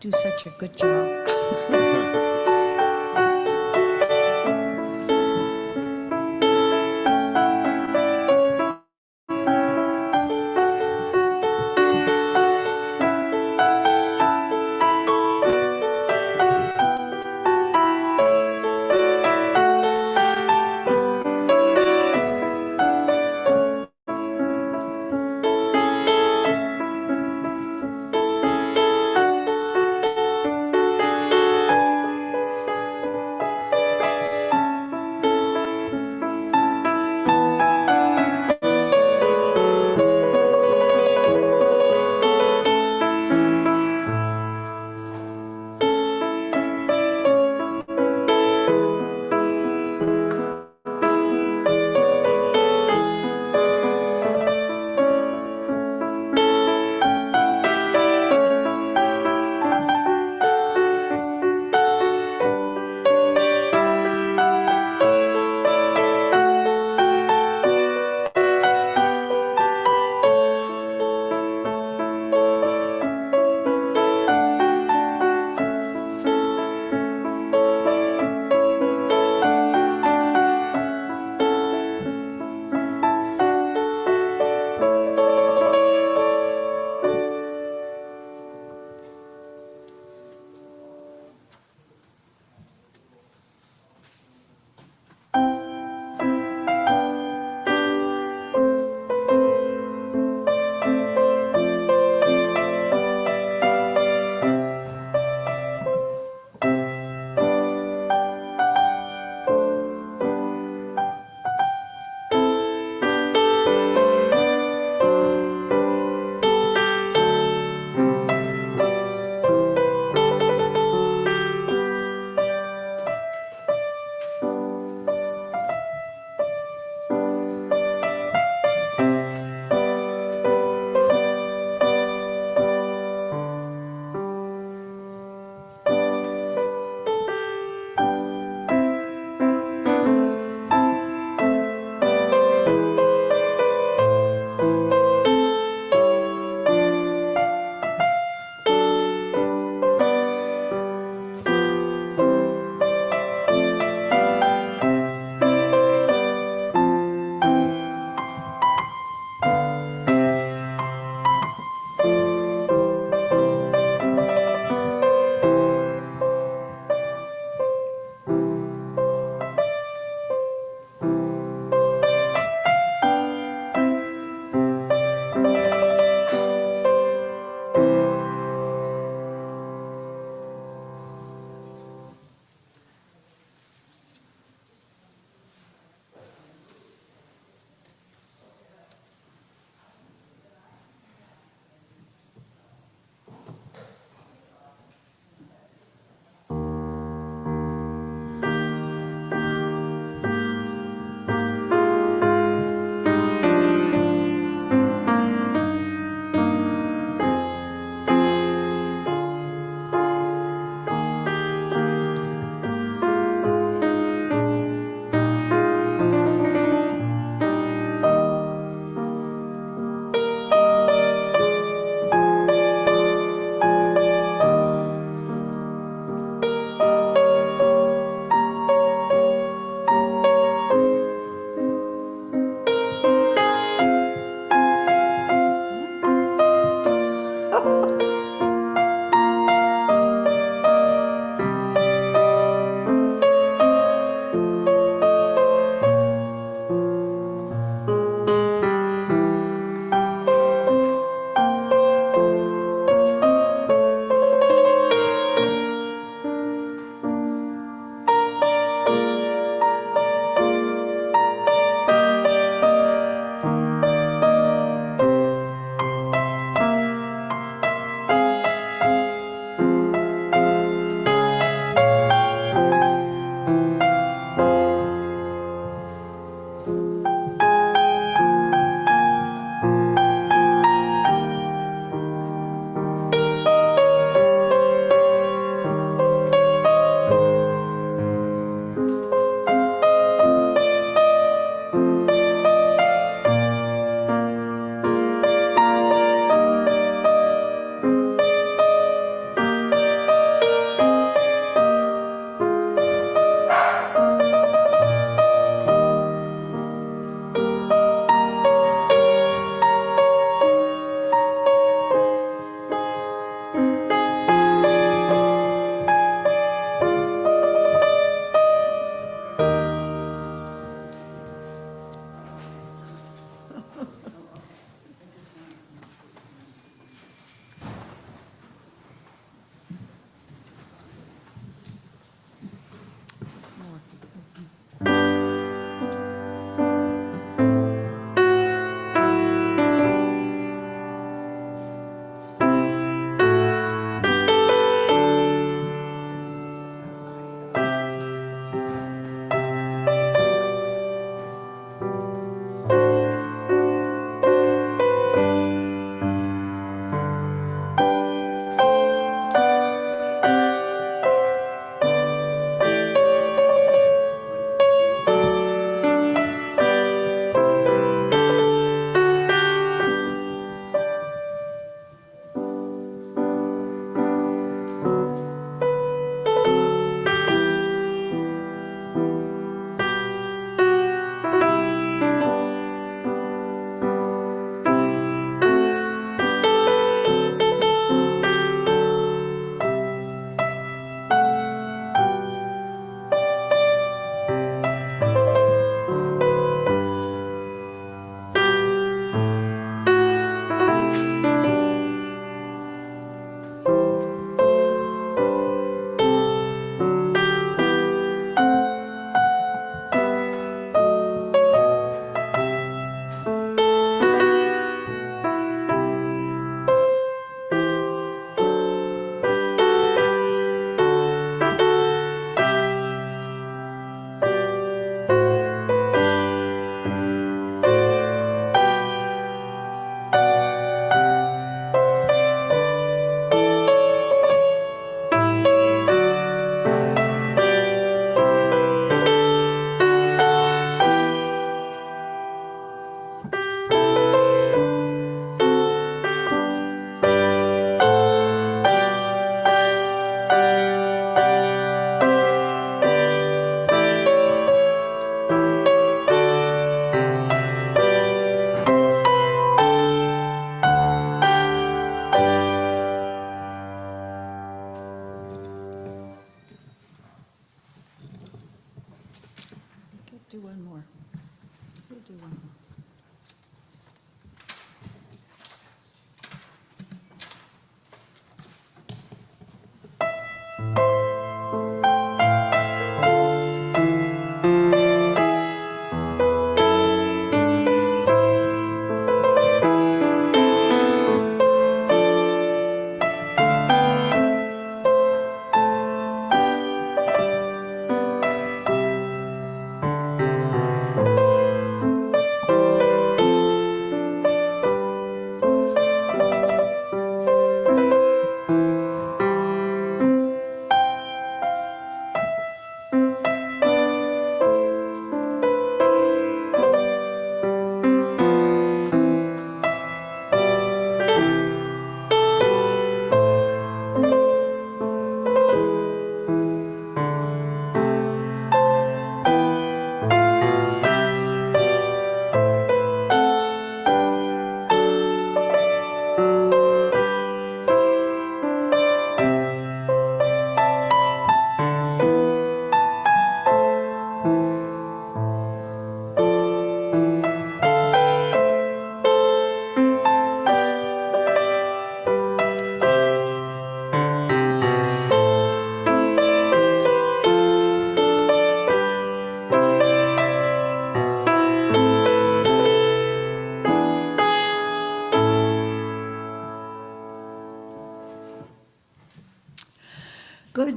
do such a good job.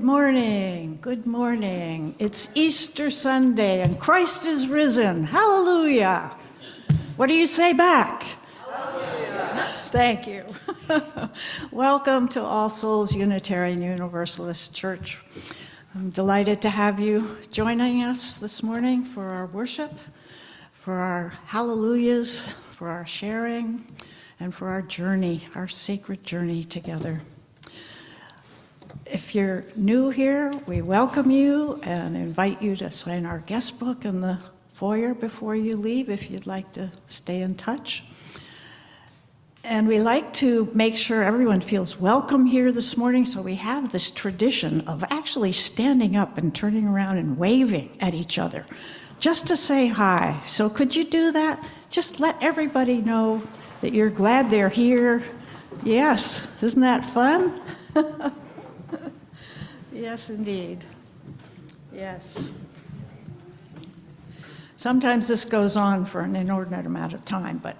morning. Good morning. It's Easter Sunday and Christ is risen. Hallelujah. What do you say back? Hallelujah. Thank you. Welcome to All Souls Unitarian Universalist Church. I'm delighted to have you joining us this morning for our worship, for our hallelujahs, for our sharing, and for our journey, our sacred journey together. If you're new here, we welcome you and invite you to sign our guest book in the foyer before you leave if you'd like to stay in touch. And we like to make sure everyone feels welcome here this morning, so we have this tradition of actually standing up and turning around and waving at each other just to say hi. So could you do that? Just let everybody know that you're glad they're here. Yes, isn't that fun? Yes, indeed. Yes. Sometimes this goes on for an inordinate amount of time, but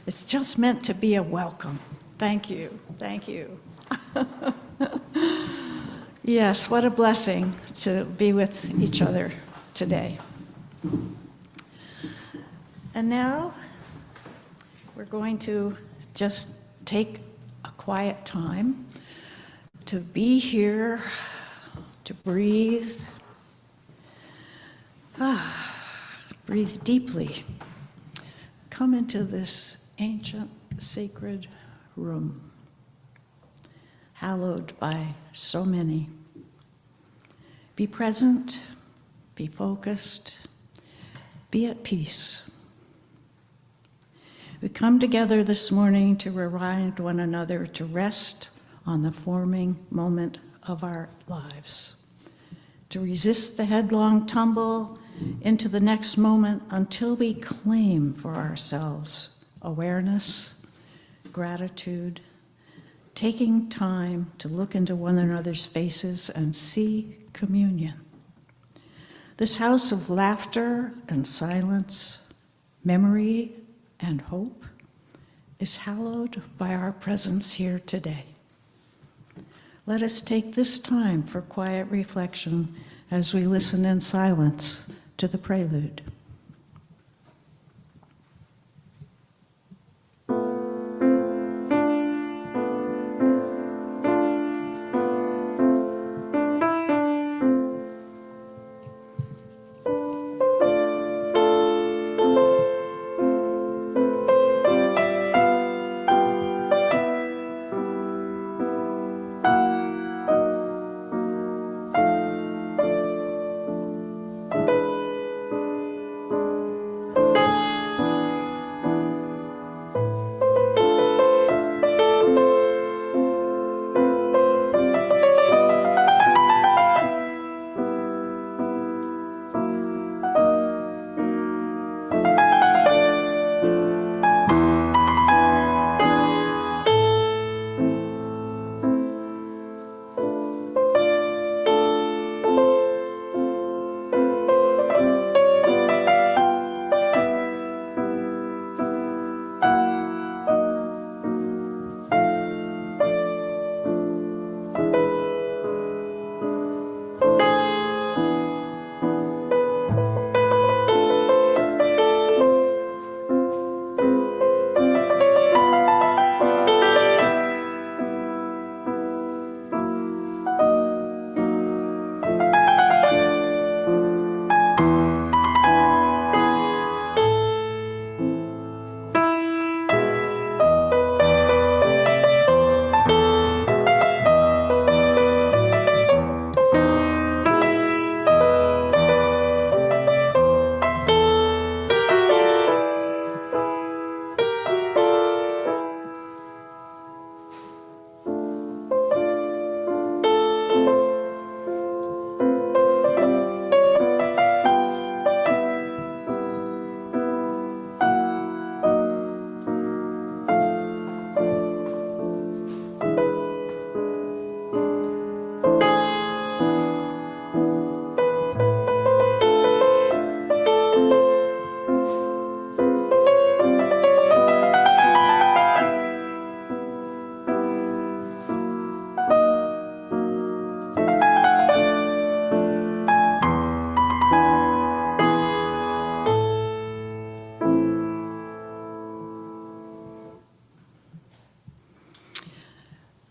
it's just meant to be a welcome. Thank you. Thank you. Yes, what a blessing to be with each other today. And now we're going to just take a quiet time to be here, to breathe. Breathe deeply. Come into this ancient, sacred room, hallowed by so many. Be present, be focused, be at peace. We come together this morning to remind one another to rest on the forming moment of our lives, to resist the headlong tumble into the next moment until we claim for ourselves awareness, gratitude, taking time to look into one another's faces and see communion. This house of laughter and silence, memory and hope is hallowed by our presence here today. Let us take this time for quiet reflection as we listen in silence to the prelude.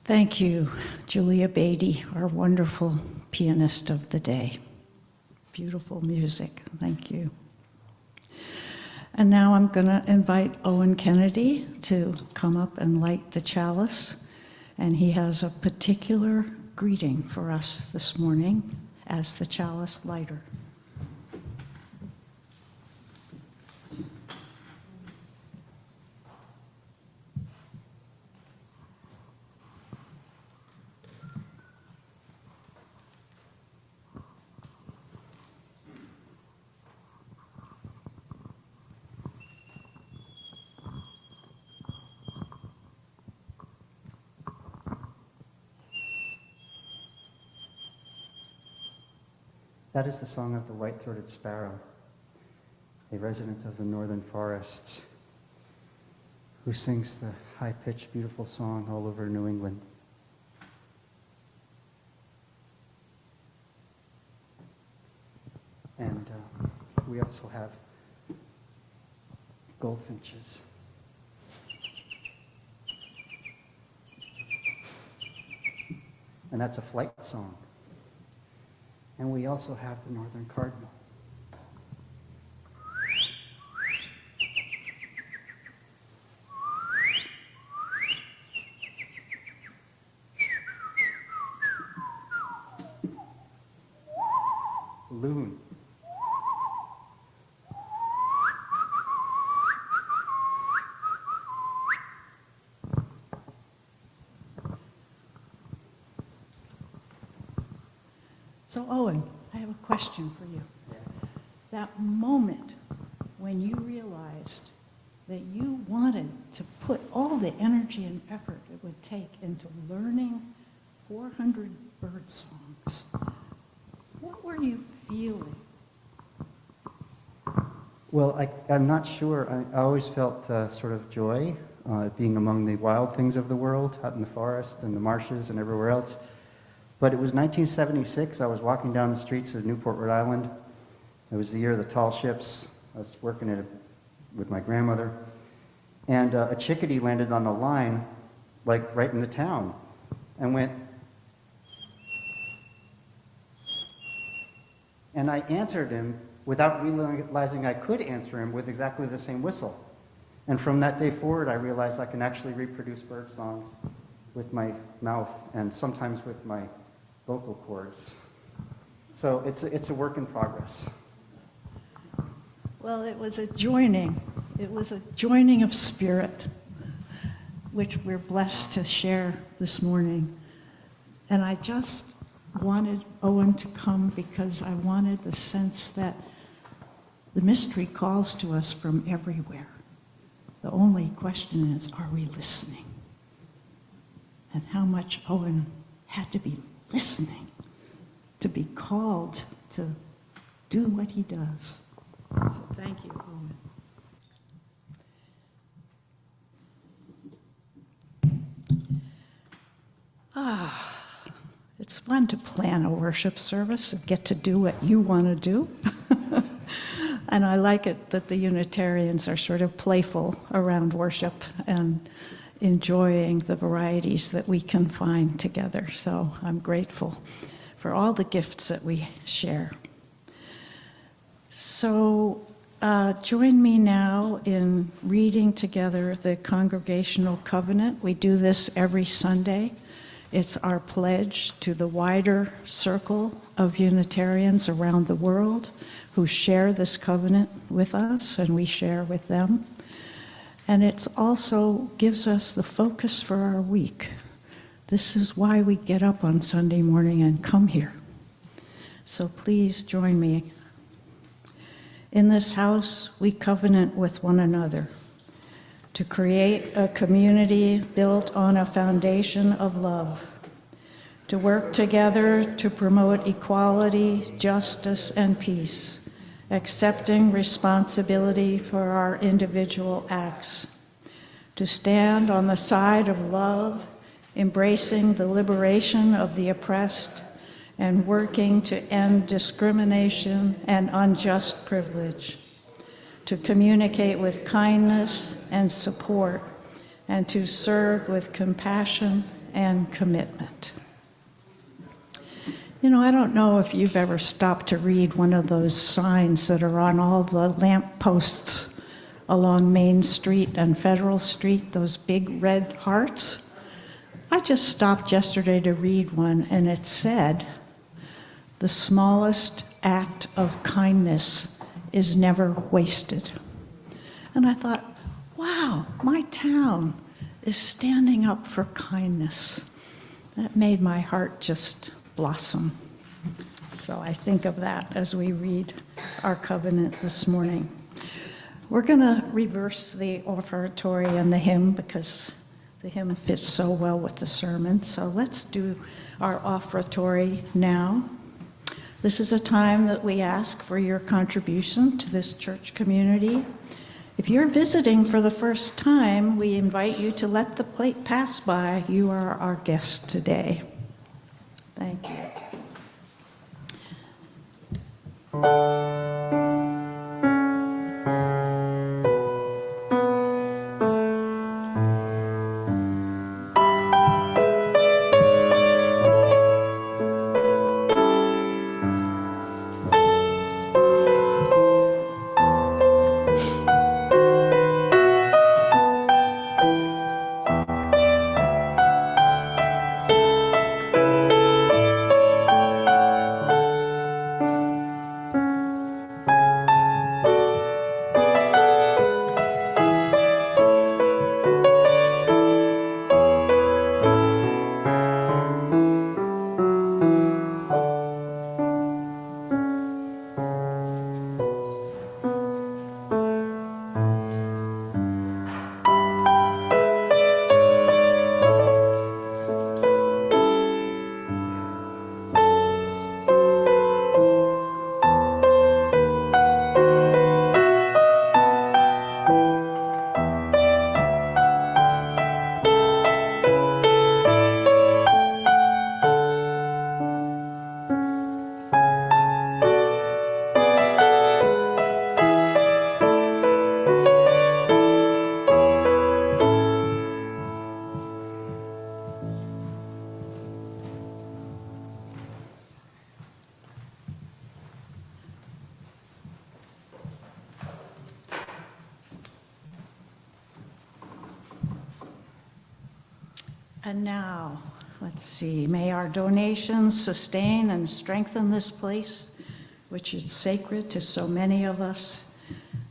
Thank you, Julia Beatty, our wonderful pianist of the day. Beautiful music, thank you. And now I'm going to invite Owen Kennedy to come up and light the chalice. And he has a particular greeting for us this morning as the chalice lighter. That is the song of the white-throated sparrow, a resident of the northern forests, who sings the high-pitched, beautiful song all over New England. And we also have goldfinches. And that's a flight song. And we also have the northern cardinal. Loon. So Owen, I have a question for you. That moment when you realized that you wanted to put all the energy and effort it would take into learning 400 bird songs, what were you feeling? Well, I'm not sure. I always felt sort of joy being among the wild things of the world, out in the forest and the marshes and everywhere else. But it was 1976. I was walking down the streets of Newport, Rhode Island. It was the year of the tall ships. I was working with my grandmother. And a chickadee landed on the line, like right in the town, and went. And I answered him without realizing I could answer him with exactly the same whistle. And from that day forward, I realized I can actually reproduce bird songs with my mouth and sometimes with my vocal cords. So it's a work in progress. Well, it was a joining. It was a joining of spirit, which we're blessed to share this morning. And I just wanted Owen to come because I wanted the sense that the mystery calls to us from everywhere. The only question is, are we listening? And how much Owen had to be listening to be called to do what he does. So thank you, Owen. It's fun to plan a worship service and get to do what you want to do. And I like it that the Unitarians are sort of playful around worship and enjoying the varieties that we can find together. So I'm grateful for all the gifts that we share. So join me now in reading together the Congregational Covenant. We do this every Sunday. It's our pledge to the wider circle of Unitarians around the world who share this covenant with us, and we share with them. And it also gives us the focus for our week. This is why we get up on Sunday morning and come here. So please join me. In this house, we covenant with one another to create a community built on a foundation of love, to work together to promote equality, justice, and peace, accepting responsibility for our individual acts, to stand on the side of love, embracing the liberation of the oppressed, and working to end discrimination and unjust privilege, to communicate with kindness and support, and to serve with compassion and commitment. You know, I don't know if you've ever stopped to read one of those signs that are on all the lamp posts along Main Street and Federal Street, those big red hearts. I just stopped yesterday to read one, and it said, "The smallest act of kindness is never wasted." And I thought, wow, my town is standing up for kindness. That made my heart just blossom. So I think of that as we read our covenant this morning. We're going to reverse the offertory and the hymn because the hymn fits so well with the sermon. So let's do our offertory now. This is a time that we ask for your contribution to this church community. If you're visiting for the first time, we invite you to let the plate pass by. You are our guest today. Thank you. And now, let's see, may our donations sustain and strengthen this place, which is sacred to so many of us,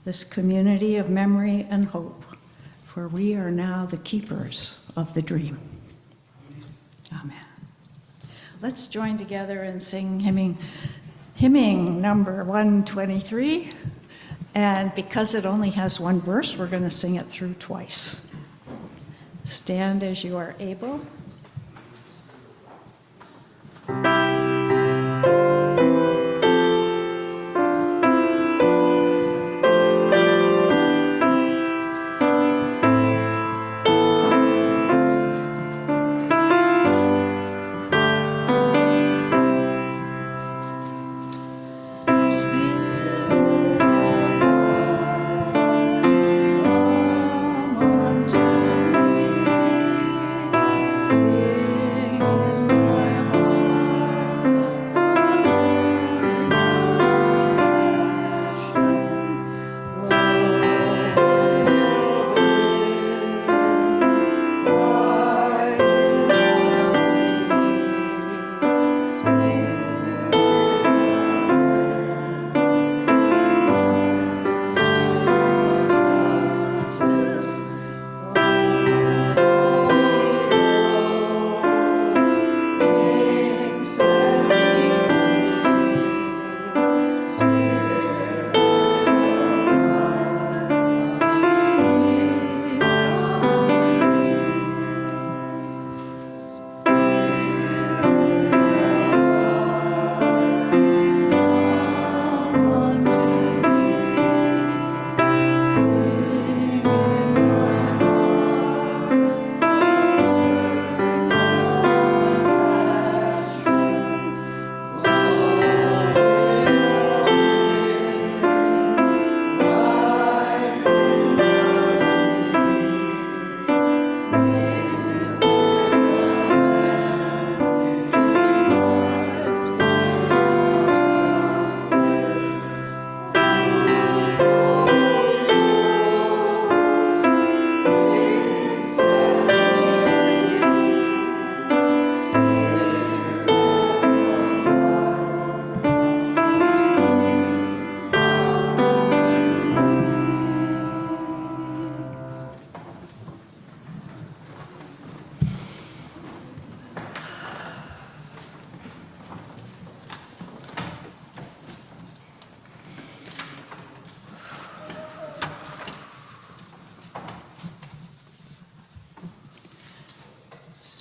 this community of memory and hope, for we are now the keepers of the dream. Amen. Let's join together and sing hymning number 123. And because it only has one verse, we're going to sing it through twice. Stand as you are able. Spirit of God, come unto me.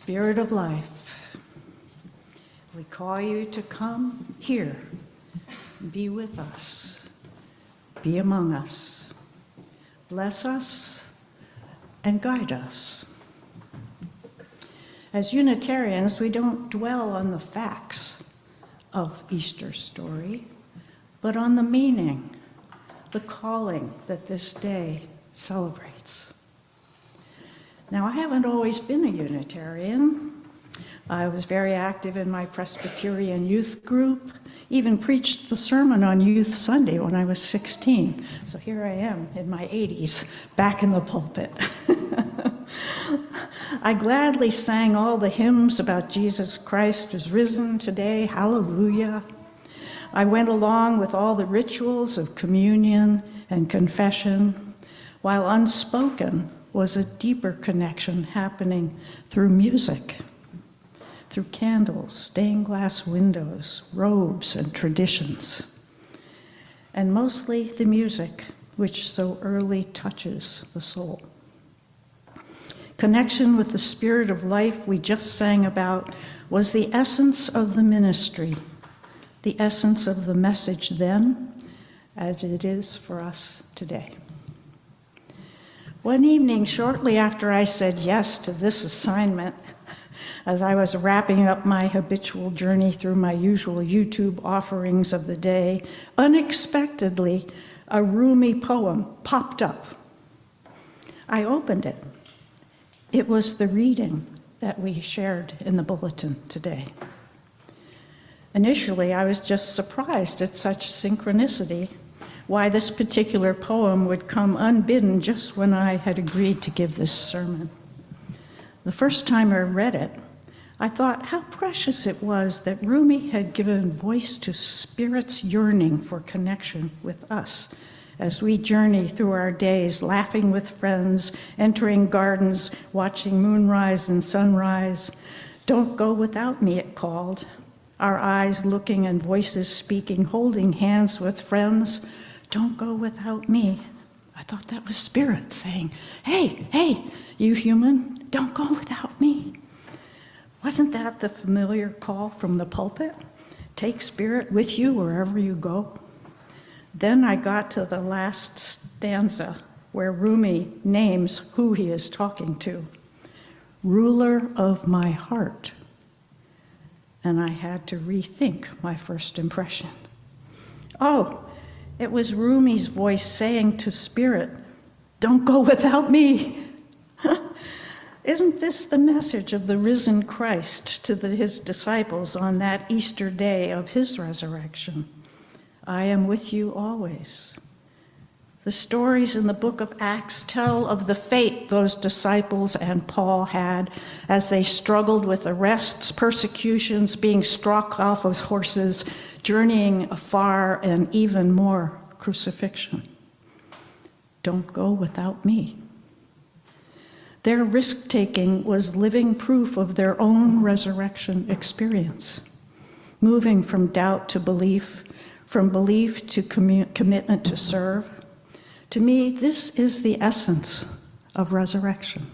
Spirit of life, we call you to come here, be with us, be among us, bless us, and guide us. As Unitarians, we don't dwell on the facts of Easter's story, but on the meaning, the calling that this day celebrates. Now, I haven't always been a Unitarian. I was very active in my Presbyterian youth group, even preached the sermon on Youth Sunday when I was 16. So here I am in my 80s, back in the pulpit. I gladly sang all the hymns about Jesus Christ is risen today, hallelujah. I went along with all the rituals of communion and confession, while unspoken was a deeper connection happening through music, through candles, stained glass windows, robes, and traditions, and mostly the music, which so early touches the soul. Connection with the Spirit of life we just sang about was the essence of the ministry, the essence of the message then, as it is for us today. One evening, shortly after I said yes to this assignment, as I was wrapping up my habitual journey through my usual YouTube offerings of the day, unexpectedly, a Rumi poem popped up. I opened it. It was the reading that we shared in the bulletin today. Initially, I was just surprised at such synchronicity, why this particular poem would come unbidden just when I had agreed to give this sermon. The first time I read it, I thought how precious it was that Rumi had given voice to Spirit's yearning for connection with us as we journey through our days, laughing with friends, entering gardens, watching moonrise and sunrise. Don't go without me, it called. Our eyes looking and voices speaking, holding hands with friends. Don't go without me. I thought that was Spirit saying, hey, you human, don't go without me. Wasn't that the familiar call from the pulpit? Take Spirit with you wherever you go. Then I got to the last stanza where Rumi names who he is talking to. Ruler of my heart. And I had to rethink my first impression. Oh, it was Rumi's voice saying to Spirit, don't go without me. Isn't this the message of the risen Christ to his disciples on that Easter day of his resurrection? I am with you always. The stories in the book of Acts tell of the fate those disciples and Paul had as they struggled with arrests, persecutions, being struck off of horses, journeying afar, and even more crucifixion. Don't go without me. Their risk-taking was living proof of their own resurrection experience, moving from doubt to belief, from belief to commitment to serve. To me, this is the essence of resurrection.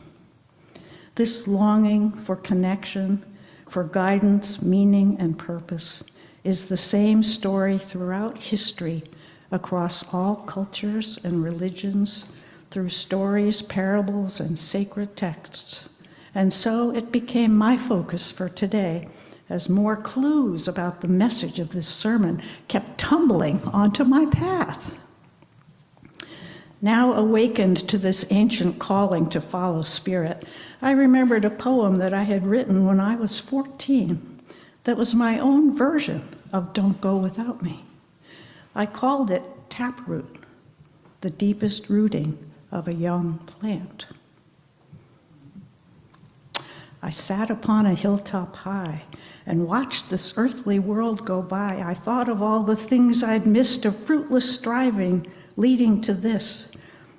This longing for connection, for guidance, meaning, and purpose is the same story throughout history, across all cultures and religions, through stories, parables, and sacred texts. And so it became my focus for today as more clues about the message of this sermon kept tumbling onto my path. Now awakened to this ancient calling to follow Spirit, I remembered a poem that I had written when I was 14 that was my own version of Don't Go Without Me. I called it Taproot, the deepest rooting of a young plant. I sat upon a hilltop high and watched this earthly world go by. I thought of all the things I'd missed of fruitless striving leading to this,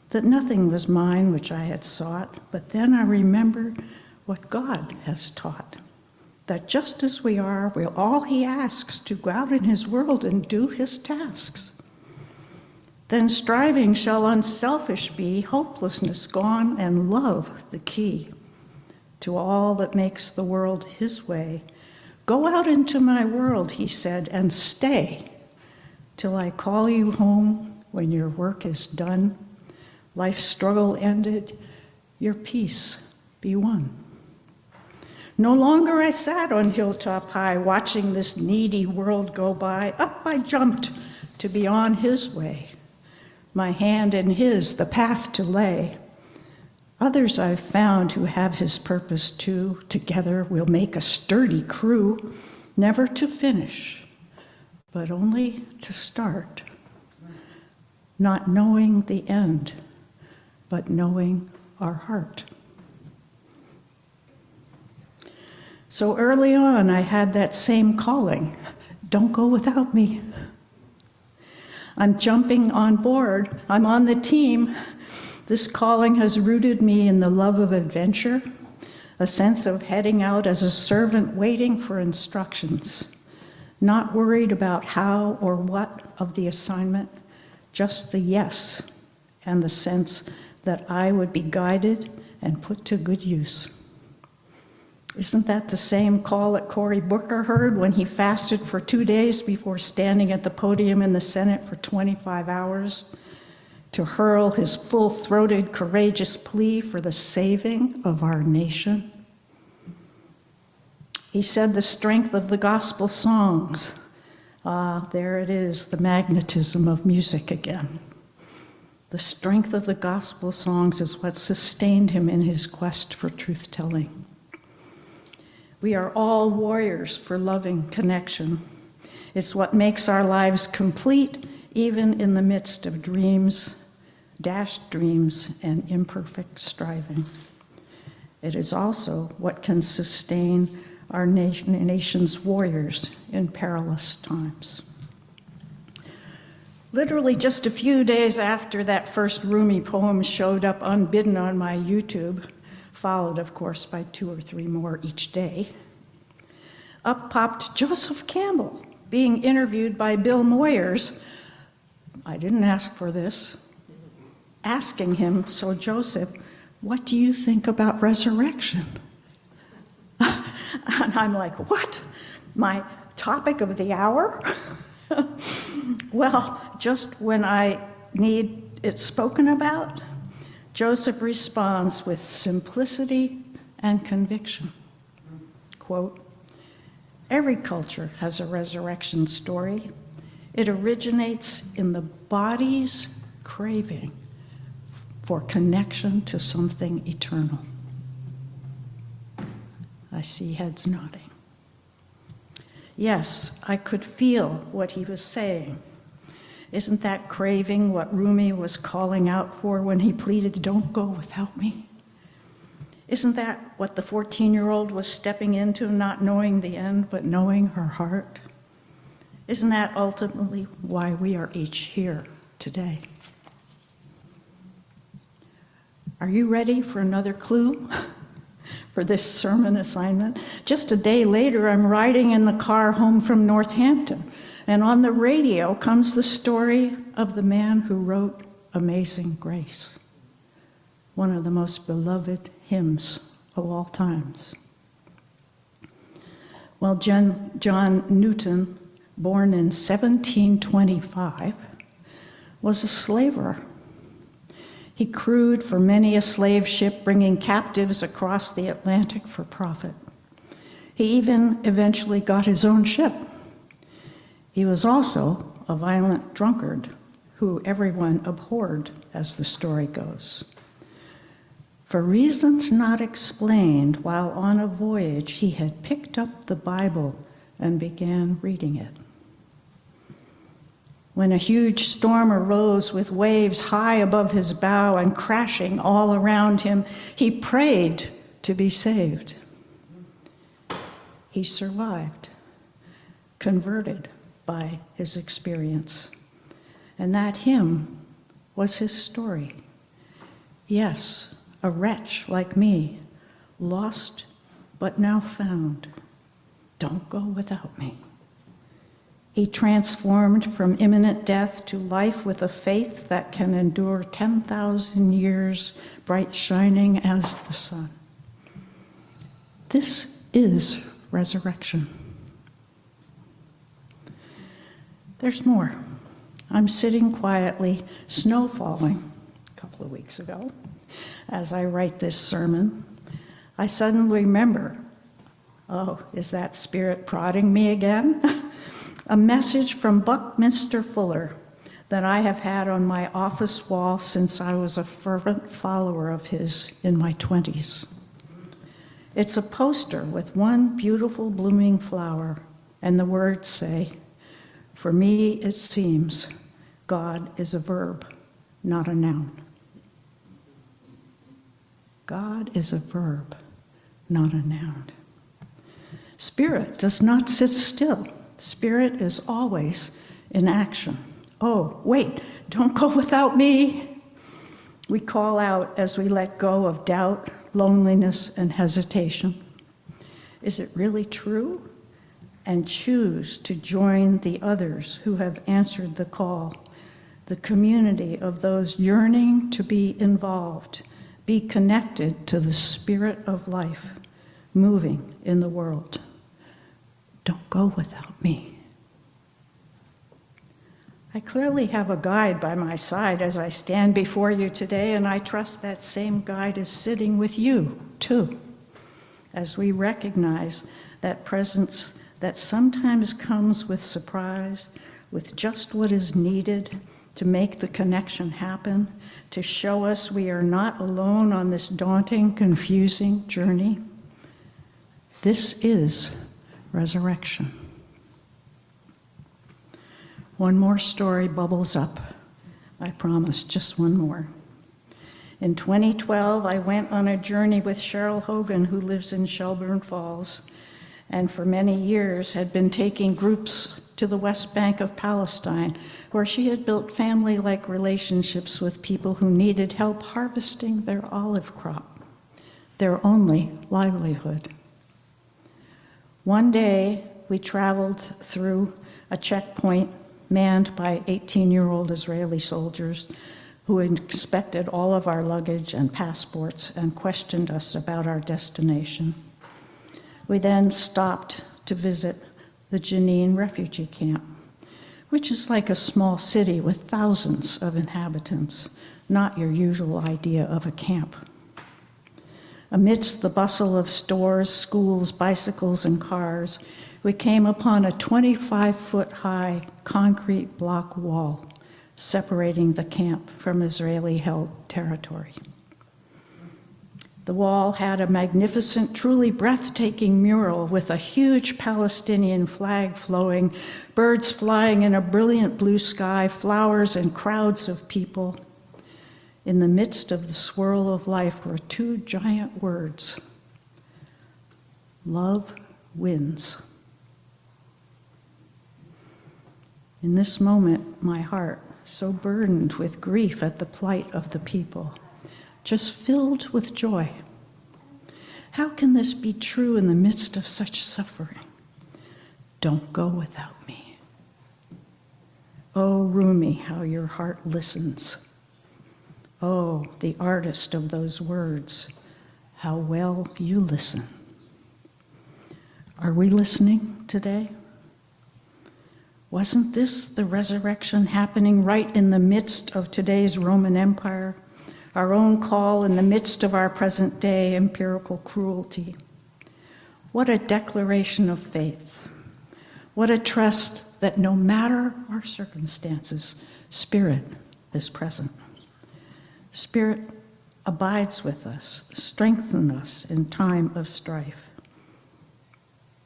that nothing was mine which I had sought. But then I remembered what God has taught, that just as we are, we're all he asks to go out in his world and do his tasks. Then striving shall unselfish be, hopelessness gone, and love the key. to all that makes the world his way. Go out into my world, he said, and stay till I call you home when your work is done, life's struggle ended, your peace be won. No longer I sat on hilltop high, watching this needy world go by. Up I jumped to be on his way, my hand in his, the path to lay. Others I've found who have his purpose too. Together we'll make a sturdy crew, never to finish, but only to start. Not knowing the end, but knowing our heart. So early on, I had that same calling. Don't go without me. I'm jumping on board. I'm on the team. This calling has rooted me in the love of adventure, a sense of heading out as a servant waiting for instructions, not worried about how or what of the assignment, just the yes and the sense that I would be guided and put to good use. Isn't that the same call that Cory Booker heard when he fasted for 2 days before standing at the podium in the Senate for 25 hours to hurl his full-throated, courageous plea for the saving of our nation? He said the strength of the gospel songs. There it is, the magnetism of music again. The strength of the gospel songs is what sustained him in his quest for truth-telling. We are all warriors for loving connection. It's what makes our lives complete, even in the midst of dreams, dashed dreams, and imperfect striving. It is also what can sustain our nation's warriors in perilous times. Literally just a few days after that first Rumi poem showed up unbidden on my YouTube, followed, of course, by 2 or 3 more each day, up popped Joseph Campbell, being interviewed by Bill Moyers. I didn't ask for this. Asking him, so Joseph, what do you think about resurrection? And I'm like, what? My topic of the hour? Well, just when I need it spoken about, Joseph responds with simplicity and conviction. Quote, every culture has a resurrection story. It originates in the body's craving for connection to something eternal. I see heads nodding. Yes, I could feel what he was saying. Isn't that craving what Rumi was calling out for when he pleaded, don't go without me? Isn't that what the 14-year-old was stepping into, not knowing the end, but knowing her heart? Isn't that ultimately why we are each here today? Are you ready for another clue for this sermon assignment? Just a day later, I'm riding in the car home from Northampton, and on the radio comes the story of the man who wrote Amazing Grace, one of the most beloved hymns of all times. Well, John Newton, born in 1725, was a slaver. He crewed for many a slave ship, bringing captives across the Atlantic for profit. He even eventually got his own ship. He was also a violent drunkard who everyone abhorred, as the story goes. For reasons not explained, while on a voyage, he had picked up the Bible and began reading it. When a huge storm arose with waves high above his bow and crashing all around him, he prayed to be saved. He survived, converted by his experience. And that hymn was his story. Yes, a wretch like me, lost but now found. Don't go without me. He transformed from imminent death to life with a faith that can endure 10,000 years, bright shining as the sun. This is resurrection. There's more. I'm sitting quietly, snow falling a couple of weeks ago. As I write this sermon, I suddenly remember, oh, is that Spirit prodding me again? A message from Buckminster Fuller that I have had on my office wall since I was a fervent follower of his in my 20s. It's a poster with one beautiful blooming flower, and the words say, "For me it seems God is a verb, not a noun." God is a verb, not a noun. Spirit does not sit still. Spirit is always in action. Oh, wait, don't go without me. We call out as we let go of doubt, loneliness, and hesitation. Is it really true? And choose to join the others who have answered the call, the community of those yearning to be involved, be connected to the spirit of life moving in the world. Don't go without me. I clearly have a guide by my side as I stand before you today, and I trust that same guide is sitting with you, too, as we recognize that presence that sometimes comes with surprise, with just what is needed to make the connection happen, to show us we are not alone on this daunting, confusing journey. This is resurrection. One more story bubbles up. I promise, just one more. In 2012, I went on a journey with Cheryl Hogan, who lives in Shelburne Falls, and for many years had been taking groups to the West Bank of Palestine, where she had built family-like relationships with people who needed help harvesting their olive crop, their only livelihood. One day, we traveled through a checkpoint manned by 18-year-old Israeli soldiers who inspected all of our luggage and passports and questioned us about our destination. We then stopped to visit the Jenin refugee camp, which is like a small city with thousands of inhabitants, not your usual idea of a camp. Amidst the bustle of stores, schools, bicycles, and cars, we came upon a 25-foot-high concrete block wall separating the camp from Israeli-held territory. The wall had a magnificent, truly breathtaking mural with a huge Palestinian flag flowing, birds flying in a brilliant blue sky, flowers and crowds of people. In the midst of the swirl of life were two giant words: love wins. In this moment, my heart, so burdened with grief at the plight of the people, just filled with joy. How can this be true in the midst of such suffering? Don't go without me. Oh, Rumi, how your heart listens. Oh, the artist of those words, how well you listen. Are we listening today? Wasn't this the resurrection happening right in the midst of today's Roman Empire? Our own call in the midst of our present-day empirical cruelty. What a declaration of faith. What a trust that no matter our circumstances, Spirit is present. Spirit abides with us, strengthens us in time of strife.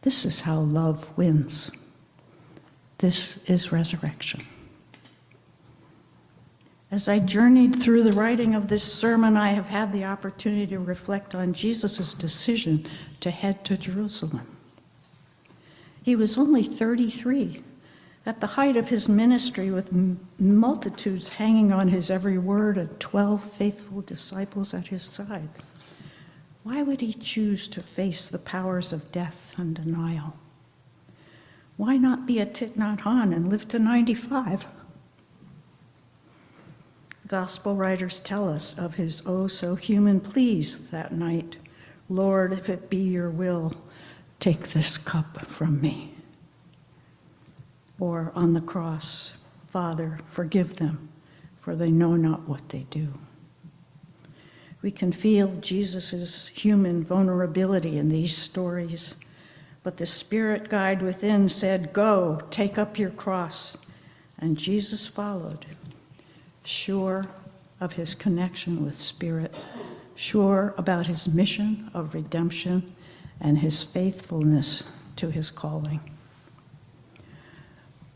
This is how love wins. This is resurrection. As I journeyed through the writing of this sermon, I have had the opportunity to reflect on Jesus' decision to head to Jerusalem. He was only 33, at the height of his ministry, with multitudes hanging on his every word and 12 faithful disciples at his side. Why would he choose to face the powers of death and denial? Why not be a Thich Nhat Hanh and live to 95? Gospel writers tell us of his oh-so-human pleas that night. Lord, if it be your will, take this cup from me. Or on the cross, Father, forgive them, for they know not what they do. We can feel Jesus' human vulnerability in these stories, but the Spirit guide within said, "Go, take up your cross." And Jesus followed, sure of his connection with Spirit, sure about his mission of redemption and his faithfulness to his calling.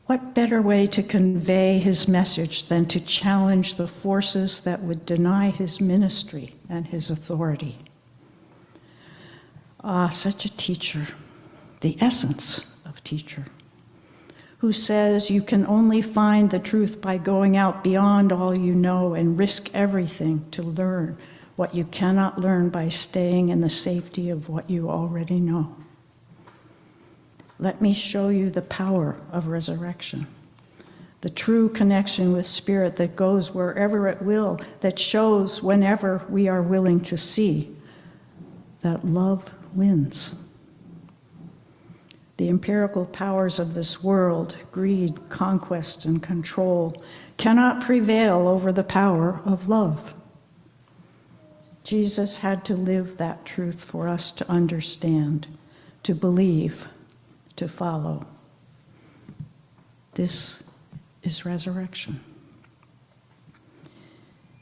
What better way to convey his message than to challenge the forces that would deny his ministry and his authority? Ah, such a teacher, the essence of teacher, who says you can only find the truth by going out beyond all you know and risk everything to learn what you cannot learn by staying in the safety of what you already know. Let me show you the power of resurrection, the true connection with Spirit that goes wherever it will, that shows whenever we are willing to see that love wins. The empirical powers of this world, greed, conquest, and control, cannot prevail over the power of love. Jesus had to live that truth for us to understand, to believe, to follow. This is resurrection.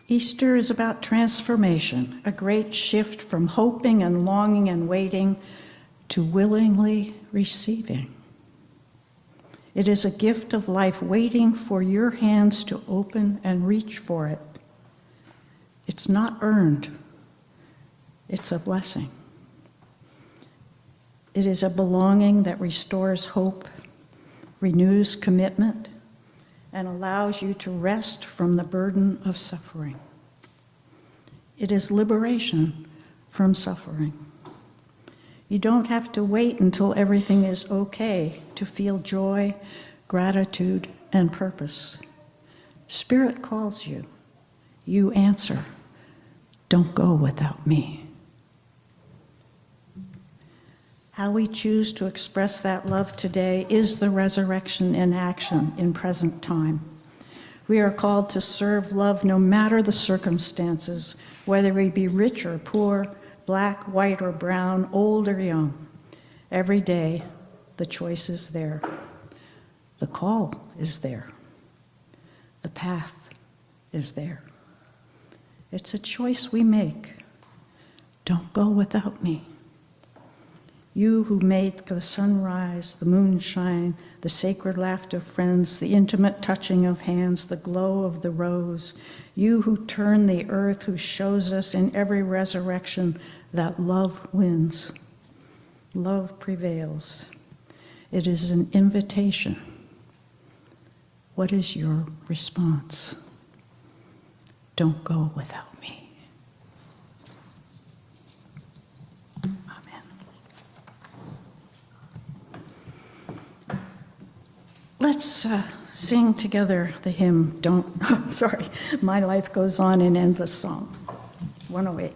Easter is about transformation, a great shift from hoping and longing and waiting to willingly receiving. It is a gift of life waiting for your hands to open and reach for it. It's not earned. It's a blessing. It is a belonging that restores hope, renews commitment, and allows you to rest from the burden of suffering. It is liberation from suffering. You don't have to wait until everything is okay to feel joy, gratitude, and purpose. Spirit calls you. You answer. Don't go without me. How we choose to express that love today is the resurrection in action in present time. We are called to serve love no matter the circumstances, whether we be rich or poor, black, white, or brown, old or young. Every day, the choice is there. The call is there. The path is there. It's a choice we make. Don't go without me. You who made the sunrise, the moonshine, the sacred laughter of friends, the intimate touching of hands, the glow of the rose. You who turn the earth, who shows us in every resurrection that love wins. Love prevails. It is an invitation. What is your response? Don't go without me. Let's sing together the hymn, My Life Goes On in Endless Song, 108.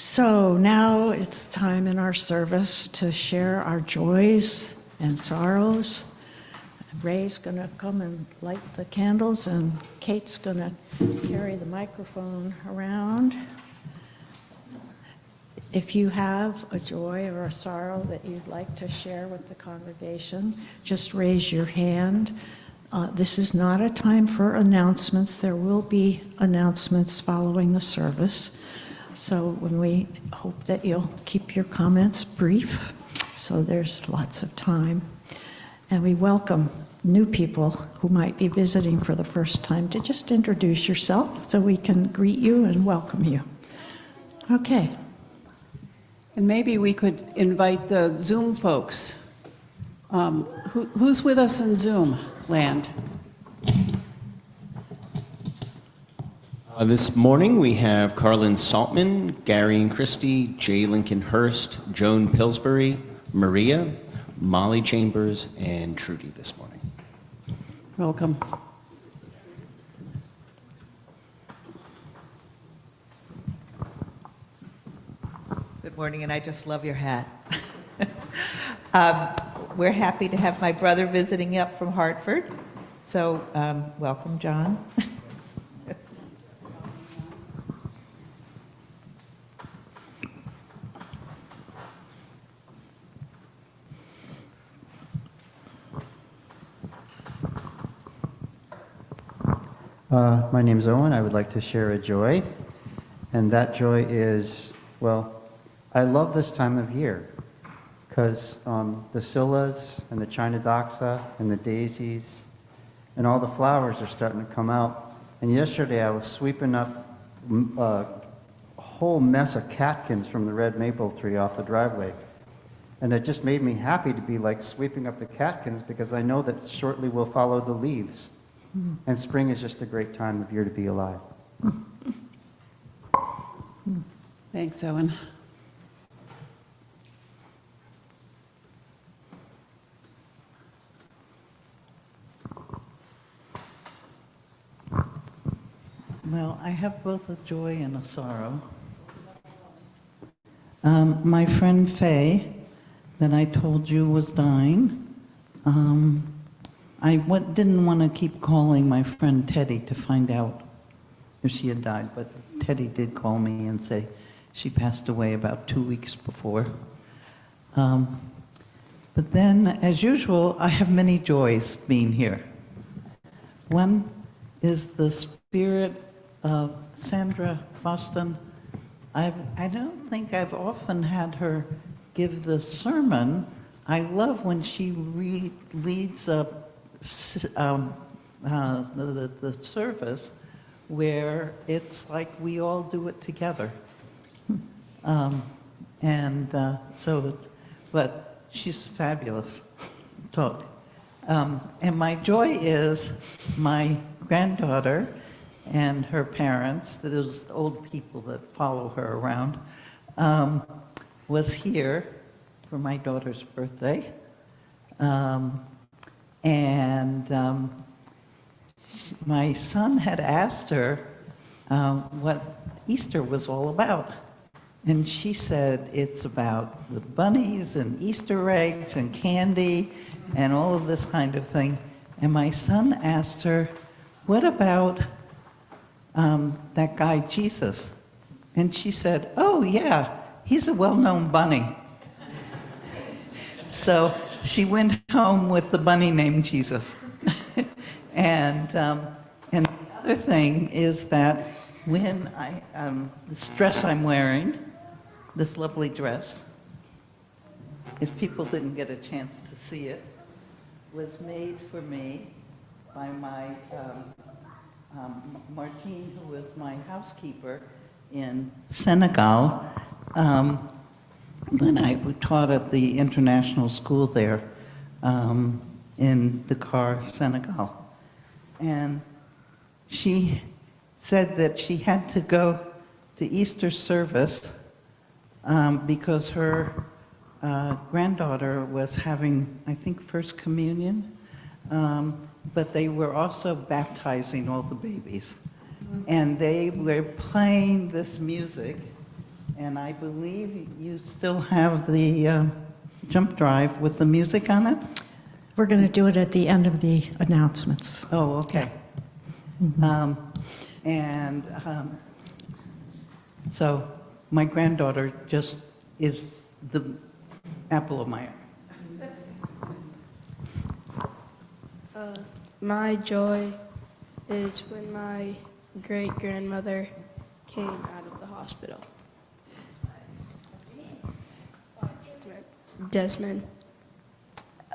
So now it's time in our service to share our joys and sorrows. Ray's going to come and light the candles, and Kate's going to carry the microphone around. If you have a joy or a sorrow that you'd like to share with the congregation, just raise your hand. This is not a time for announcements. There will be announcements following the service. So we hope that you'll keep your comments brief, so there's lots of time. And we welcome new people who might be visiting for the first time to just introduce yourself so we can greet you and welcome you. Okay. And maybe we could invite the Zoom folks. Who's with us in Zoom land? This morning we have Carlin Saltman, Gary and Christie, Jay Lincoln Hurst, Joan Pillsbury, Maria, Molly Chambers, and Trudy this morning. Welcome. Good morning, and I just love your hat. We're happy to have my brother visiting up from Hartford. So welcome, John. My name's Owen. I would like to share a joy, and that joy is, well, I love this time of year because the scillas and the chinodoxa and the daisies and all the flowers are starting to come out. And yesterday I was sweeping up a whole mess of catkins from the red maple tree off the driveway. And it just made me happy to be like sweeping up the catkins because I know that shortly we'll follow the leaves. And spring is just a great time of year to be alive. Thanks, Owen. Well, I have both a joy and a sorrow. My friend Faye, that I told you was dying, didn't want to keep calling my friend Teddy to find out if she had died, but Teddy did call me and say she passed away about 2 weeks before. But then, as usual, I have many joys being here. One is the spirit of Sandra Boston. I don't think I've often had her give the sermon. I love when she leads the service where it's like we all do it together. But she's fabulous talk. And my joy is my granddaughter and her parents, those old people that follow her around, was here for my daughter's birthday. My son had asked her what Easter was all about. And she said it's about the bunnies and Easter eggs and candy and all of this kind of thing. And my son asked her, what about that guy Jesus? And she said, oh yeah, he's a well-known bunny. So she went home with the bunny named Jesus. And the other thing is that when this dress I'm wearing, this lovely dress, if people didn't get a chance to see it, was made for me by my Martine, who was my housekeeper in Senegal, when I taught at the international school there in Dakar, Senegal. And she said that she had to go to Easter service because her granddaughter was having, I think, First Communion, but they were also baptizing all the babies. And they were playing this music, And I believe you still have the jump drive with the music on it? We're going to do it at the end of the announcements. Oh, okay. And so my granddaughter just is the apple of my eye. My joy is when my great-grandmother came out of the hospital. Desmond.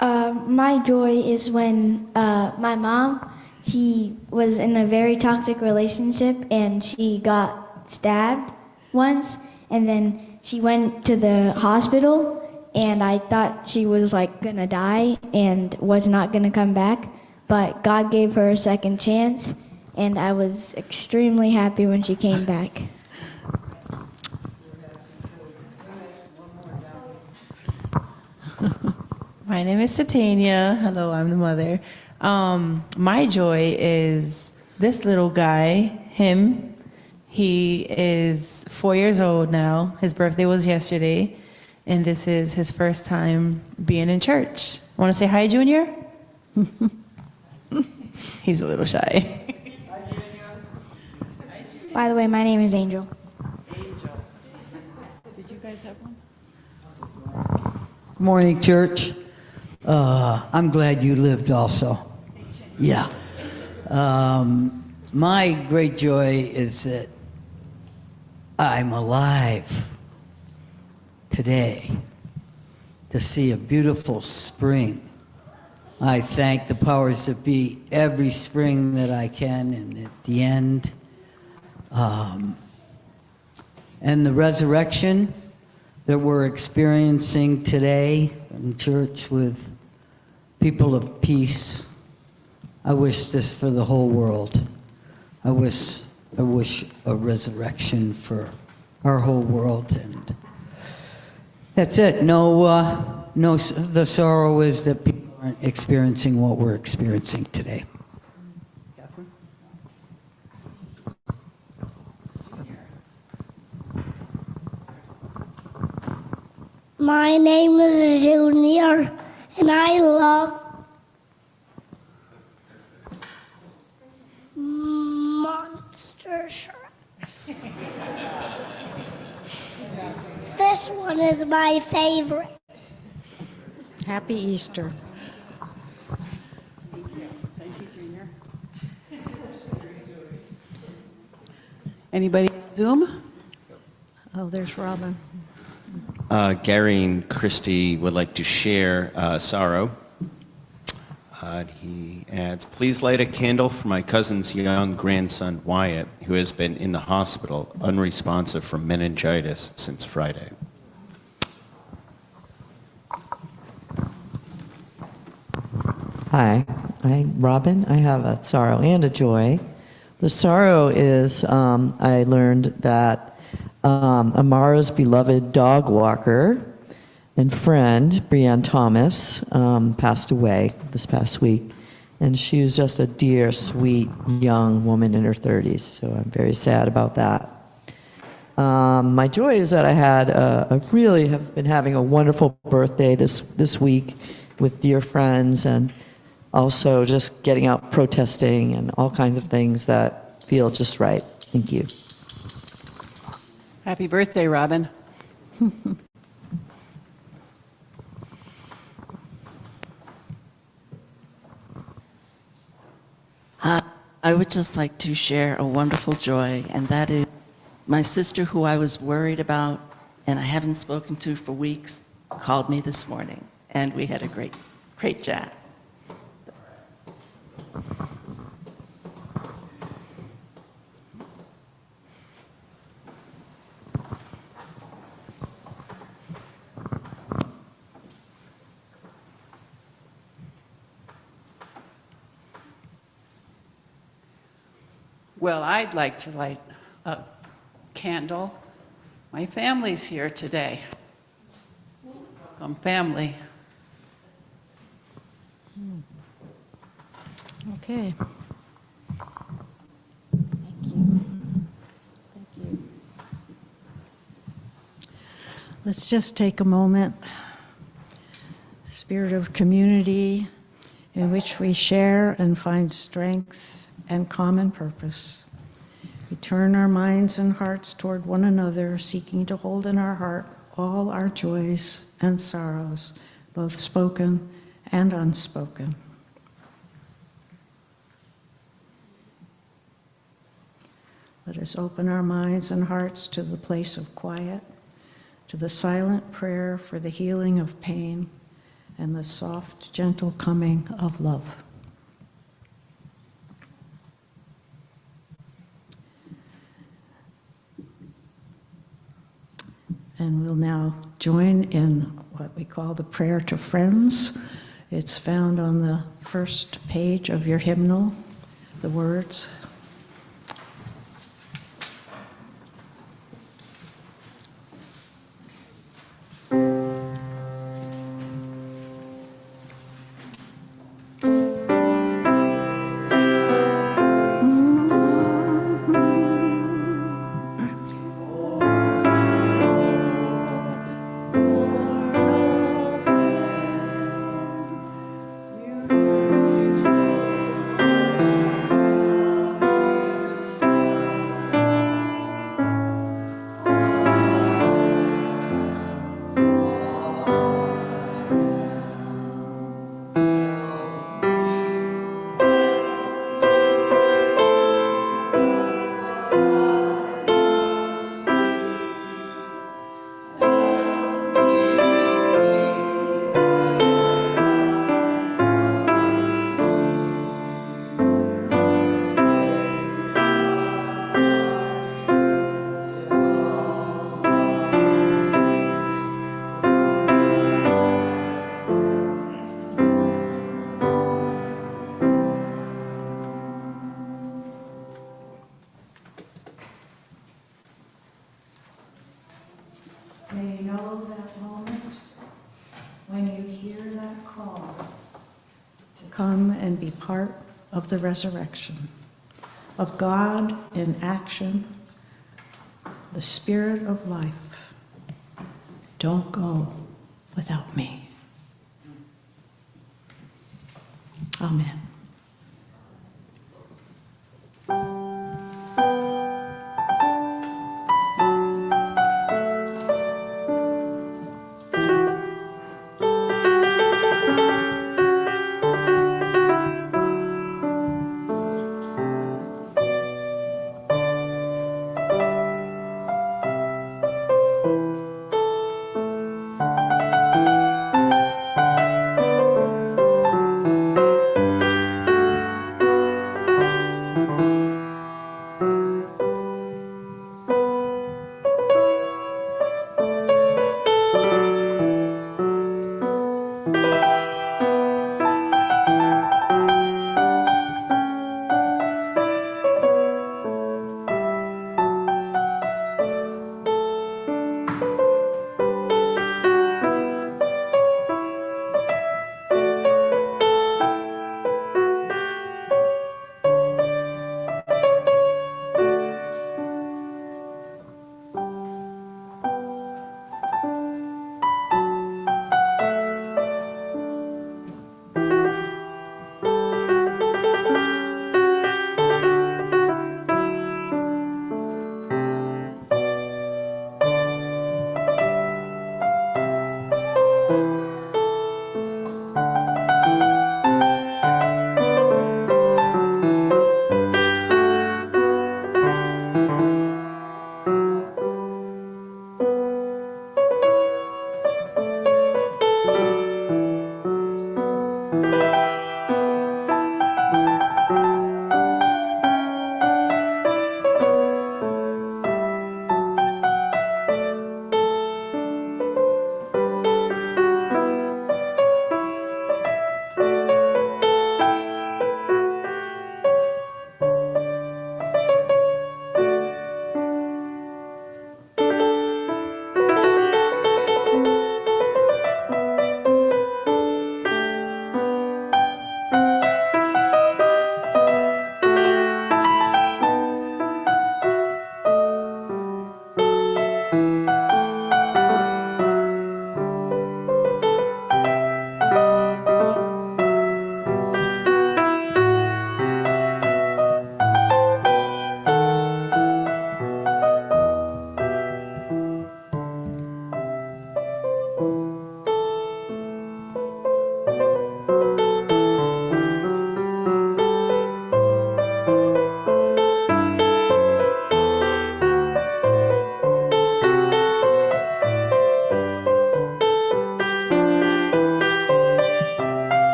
My joy is when my mom, she was in a very toxic relationship and she got stabbed once, and then she went to the hospital, and I thought she was like gonna die and was not gonna come back, but God gave her a second chance, and I was extremely happy when she came back. My name is Satania. Hello, I'm the mother. My joy is this little guy, him. He is 4 years old now. His birthday was yesterday, and this is his first time being in church. Want to say hi, Junior? He's a little shy. By the way, my name is Angel. Morning, church. I'm glad you lived also. Yeah. My great joy is that I'm alive today to see a beautiful spring. I thank the powers that be every spring that I can, and at the end, and the resurrection that we're experiencing today in church with people of peace. I wish this for the whole world. I wish a resurrection for our whole world, and that's it. The sorrow is that people aren't experiencing what we're experiencing today. My name is Junior, and I love monster sharks. This one is my favorite. Happy Easter. Thank you, Junior. Anybody on Zoom? Oh, there's Robin. Gary and Christy would like to share sorrow. He adds, please light a candle for my cousin's young grandson, Wyatt, who has been in the hospital, unresponsive from meningitis since Friday. Hi, I'm Robin. I have a sorrow and a joy. The sorrow is I learned that Amara's beloved dog walker and friend, Brianne Thomas, passed away this past week. And she was just a dear, sweet, young woman in her 30s. So I'm very sad about that. My joy is that I had really have been having a wonderful birthday this week with dear friends, and also just getting out protesting and all kinds of things that feel just right. Thank you. Happy birthday, Robin. I would just like to share a wonderful joy, and that is my sister, who I was worried about and I haven't spoken to for weeks, called me this morning, and we had a great chat. Well, I'd like to light a candle. My family's here today. Welcome, family. Okay. Let's just take a moment. Spirit of community in which we share and find strength and common purpose. We turn our minds and hearts toward one another, seeking to hold in our heart all our joys and sorrows, both spoken and unspoken. Let us open our minds and hearts to the place of quiet, to the silent prayer for the healing of pain and the soft, gentle coming of love. And we'll now join in what we call the prayer to friends. It's found on the first page of your hymnal, the words. May you know that moment when you hear that call to come and be part of the resurrection, of God in action, the Spirit of life. Don't go without me. Amen.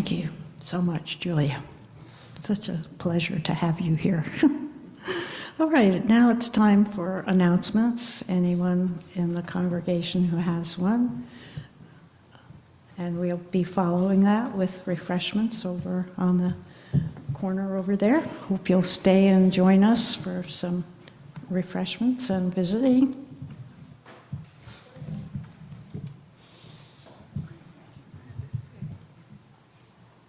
Thank you so much, Julia. Such a pleasure to have you here. All right, now it's time for announcements. Anyone in the congregation who has one? And we'll be following that with refreshments over on the corner over there. Hope you'll stay and join us for some refreshments and visiting.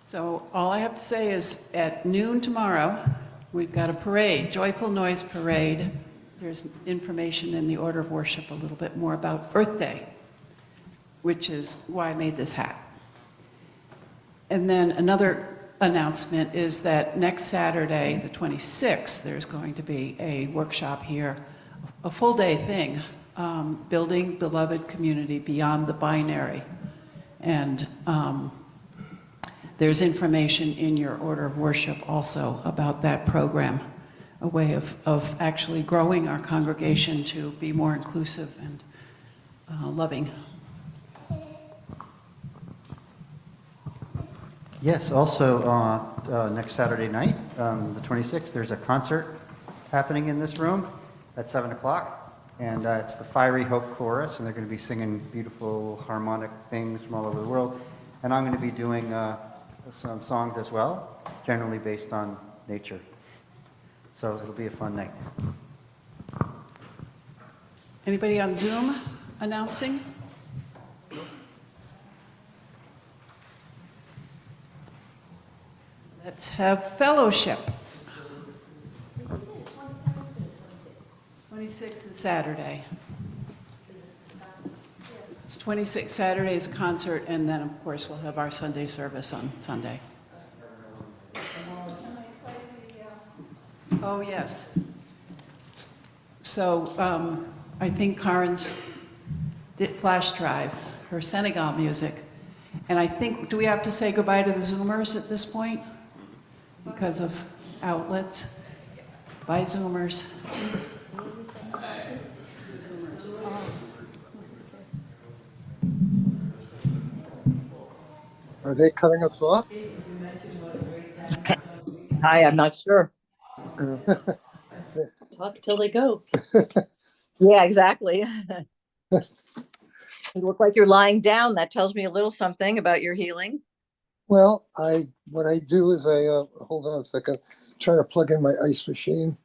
So all I have to say is at noon tomorrow, we've got a parade, Joyful Noise Parade. There's information in the order of worship a little bit more about Earth Day, which is why I made this hat. And then another announcement is that next Saturday, the 26th, there's going to be a workshop here, a full day thing, building beloved community beyond the binary. And there's information in your order of worship also about that program, a way of actually growing our congregation to be more inclusive and loving. Yes, also next Saturday night, the 26th, there's a concert happening in this room at 7 o'clock. And it's the Fiery Hope Chorus, and they're going to be singing beautiful harmonic things from all over the world. And I'm going to be doing some songs as well, generally based on nature. So it'll be a fun night. Anybody on Zoom announcing? Let's have fellowship. 26th is Saturday. It's 26th Saturday is a concert, and then of course we'll have our Sunday service on Sunday. Oh, yes. So I think Karen's did flash drive, her Senegal music. And I think, do we have to say goodbye to the Zoomers at this point? Because of outlets? Bye, Zoomers. Are they cutting us off? Hi, I'm not sure. Talk till they go. Yeah, exactly. You look like you're lying down. That tells me a little something about your healing. Well, what I do is I hold on a second, trying to plug in my ice machine.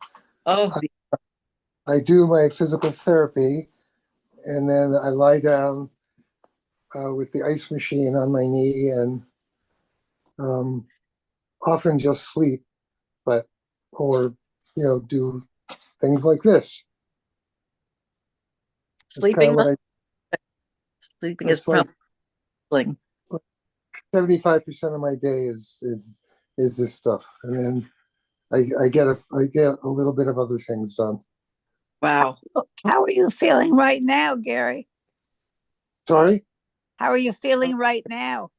Oh, I do my physical therapy, and then I lie down with the ice machine on my knee, and often just sleep, or do things like this. sleeping What sleeping it's is like probably 75% of my day is this stuff, and then I get a little bit of other things done. wow. How are you feeling right now, Gary? Sorry. How are you feeling right now?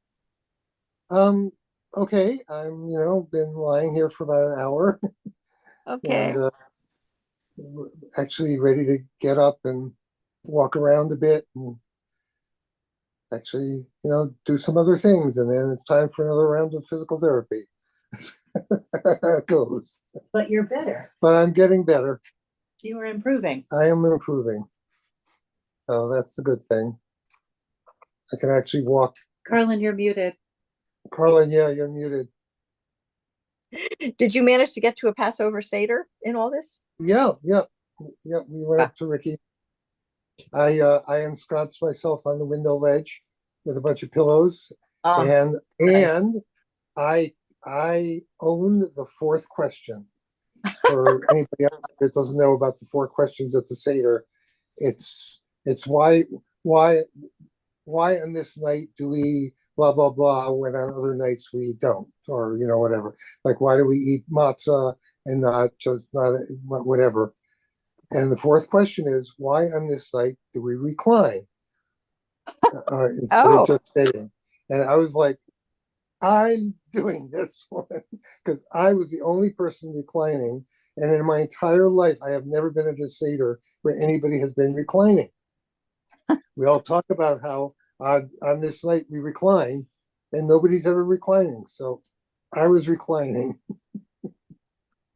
Okay. I'm been lying here for about an hour. Okay. And actually ready to get up and walk around a bit and actually do some other things, and then it's time for another round of physical therapy. It goes. But you're better. But I'm getting better. You are improving. I am improving, so that's a good thing. I can actually walk. Carlin, you're muted. Carlin, yeah, you're muted. Did you manage to get to a Passover Seder in all this? Yeah. We went up to Ricky. I ensconced myself on the window ledge with a bunch of pillows, and I owned the fourth question. For anybody else that doesn't know about the four questions at the Seder, it's why on this night do we blah blah blah when on other nights we don't, or whatever. Like, why do we eat matzah and not whatever? And the fourth question is, why on this night do we recline instead of just sitting? And I was like, I'm doing this one because I was the only person reclining, and in my entire life I have never been at a Seder where anybody has been reclining. We all talk about how on this night we recline, and nobody's ever reclining. So I was reclining.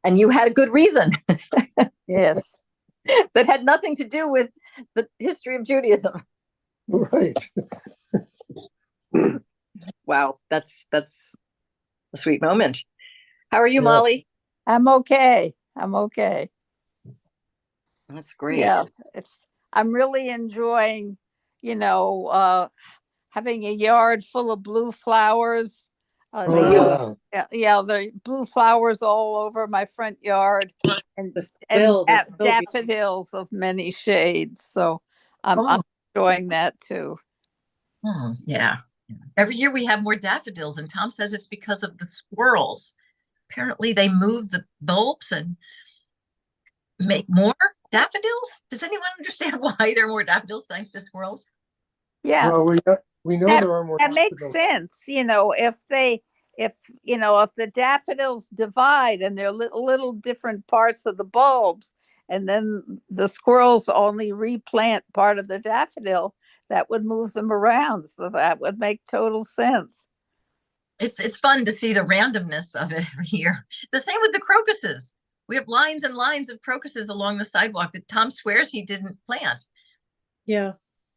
And you had a good reason Yes. that had nothing to do with the history of Judaism. Right. Wow, that's a sweet moment. How are you, Yeah. Molly? I'm okay. I'm okay. That's great. Yeah, I'm really enjoying, you know, having a yard full of blue flowers. Oh, yeah. Yeah, the blue flowers all over my front yard, and beautiful. daffodils of many shades. So I'm Oh, enjoying that too. oh, yeah. Every year we have more daffodils, and Tom says it's because of the squirrels. Apparently, they move the bulbs and make more daffodils. Does anyone understand why there are more daffodils thanks to squirrels? Yeah, Well, we know that there are more that makes daffodils. sense. If the daffodils divide and they're little different parts of the bulbs, and then the squirrels only replant part of the daffodil, that would move them around. So that would make total sense. It's fun to see the randomness of it every year. The same with the crocuses. We have lines and lines of crocuses along the sidewalk that Tom swears he didn't plant. Yeah.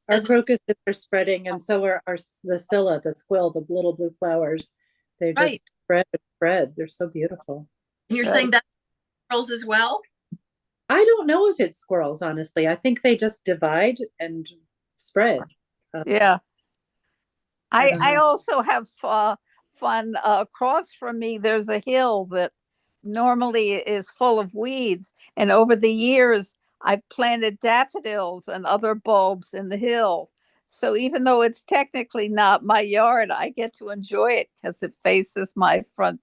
Our crocuses are spreading, and so are the scilla, the squill, the little blue flowers. They Right. just spread and spread. They're so beautiful. And you're saying that squirrels as well? I don't know if it's squirrels, honestly. I think they just divide and spread. Yeah. I don't I know. also have fun. Across from me, there's a hill that normally is full of weeds. And over the years, I've planted daffodils and other bulbs in the hill. So even though it's technically not my yard, I get to enjoy it because it faces my front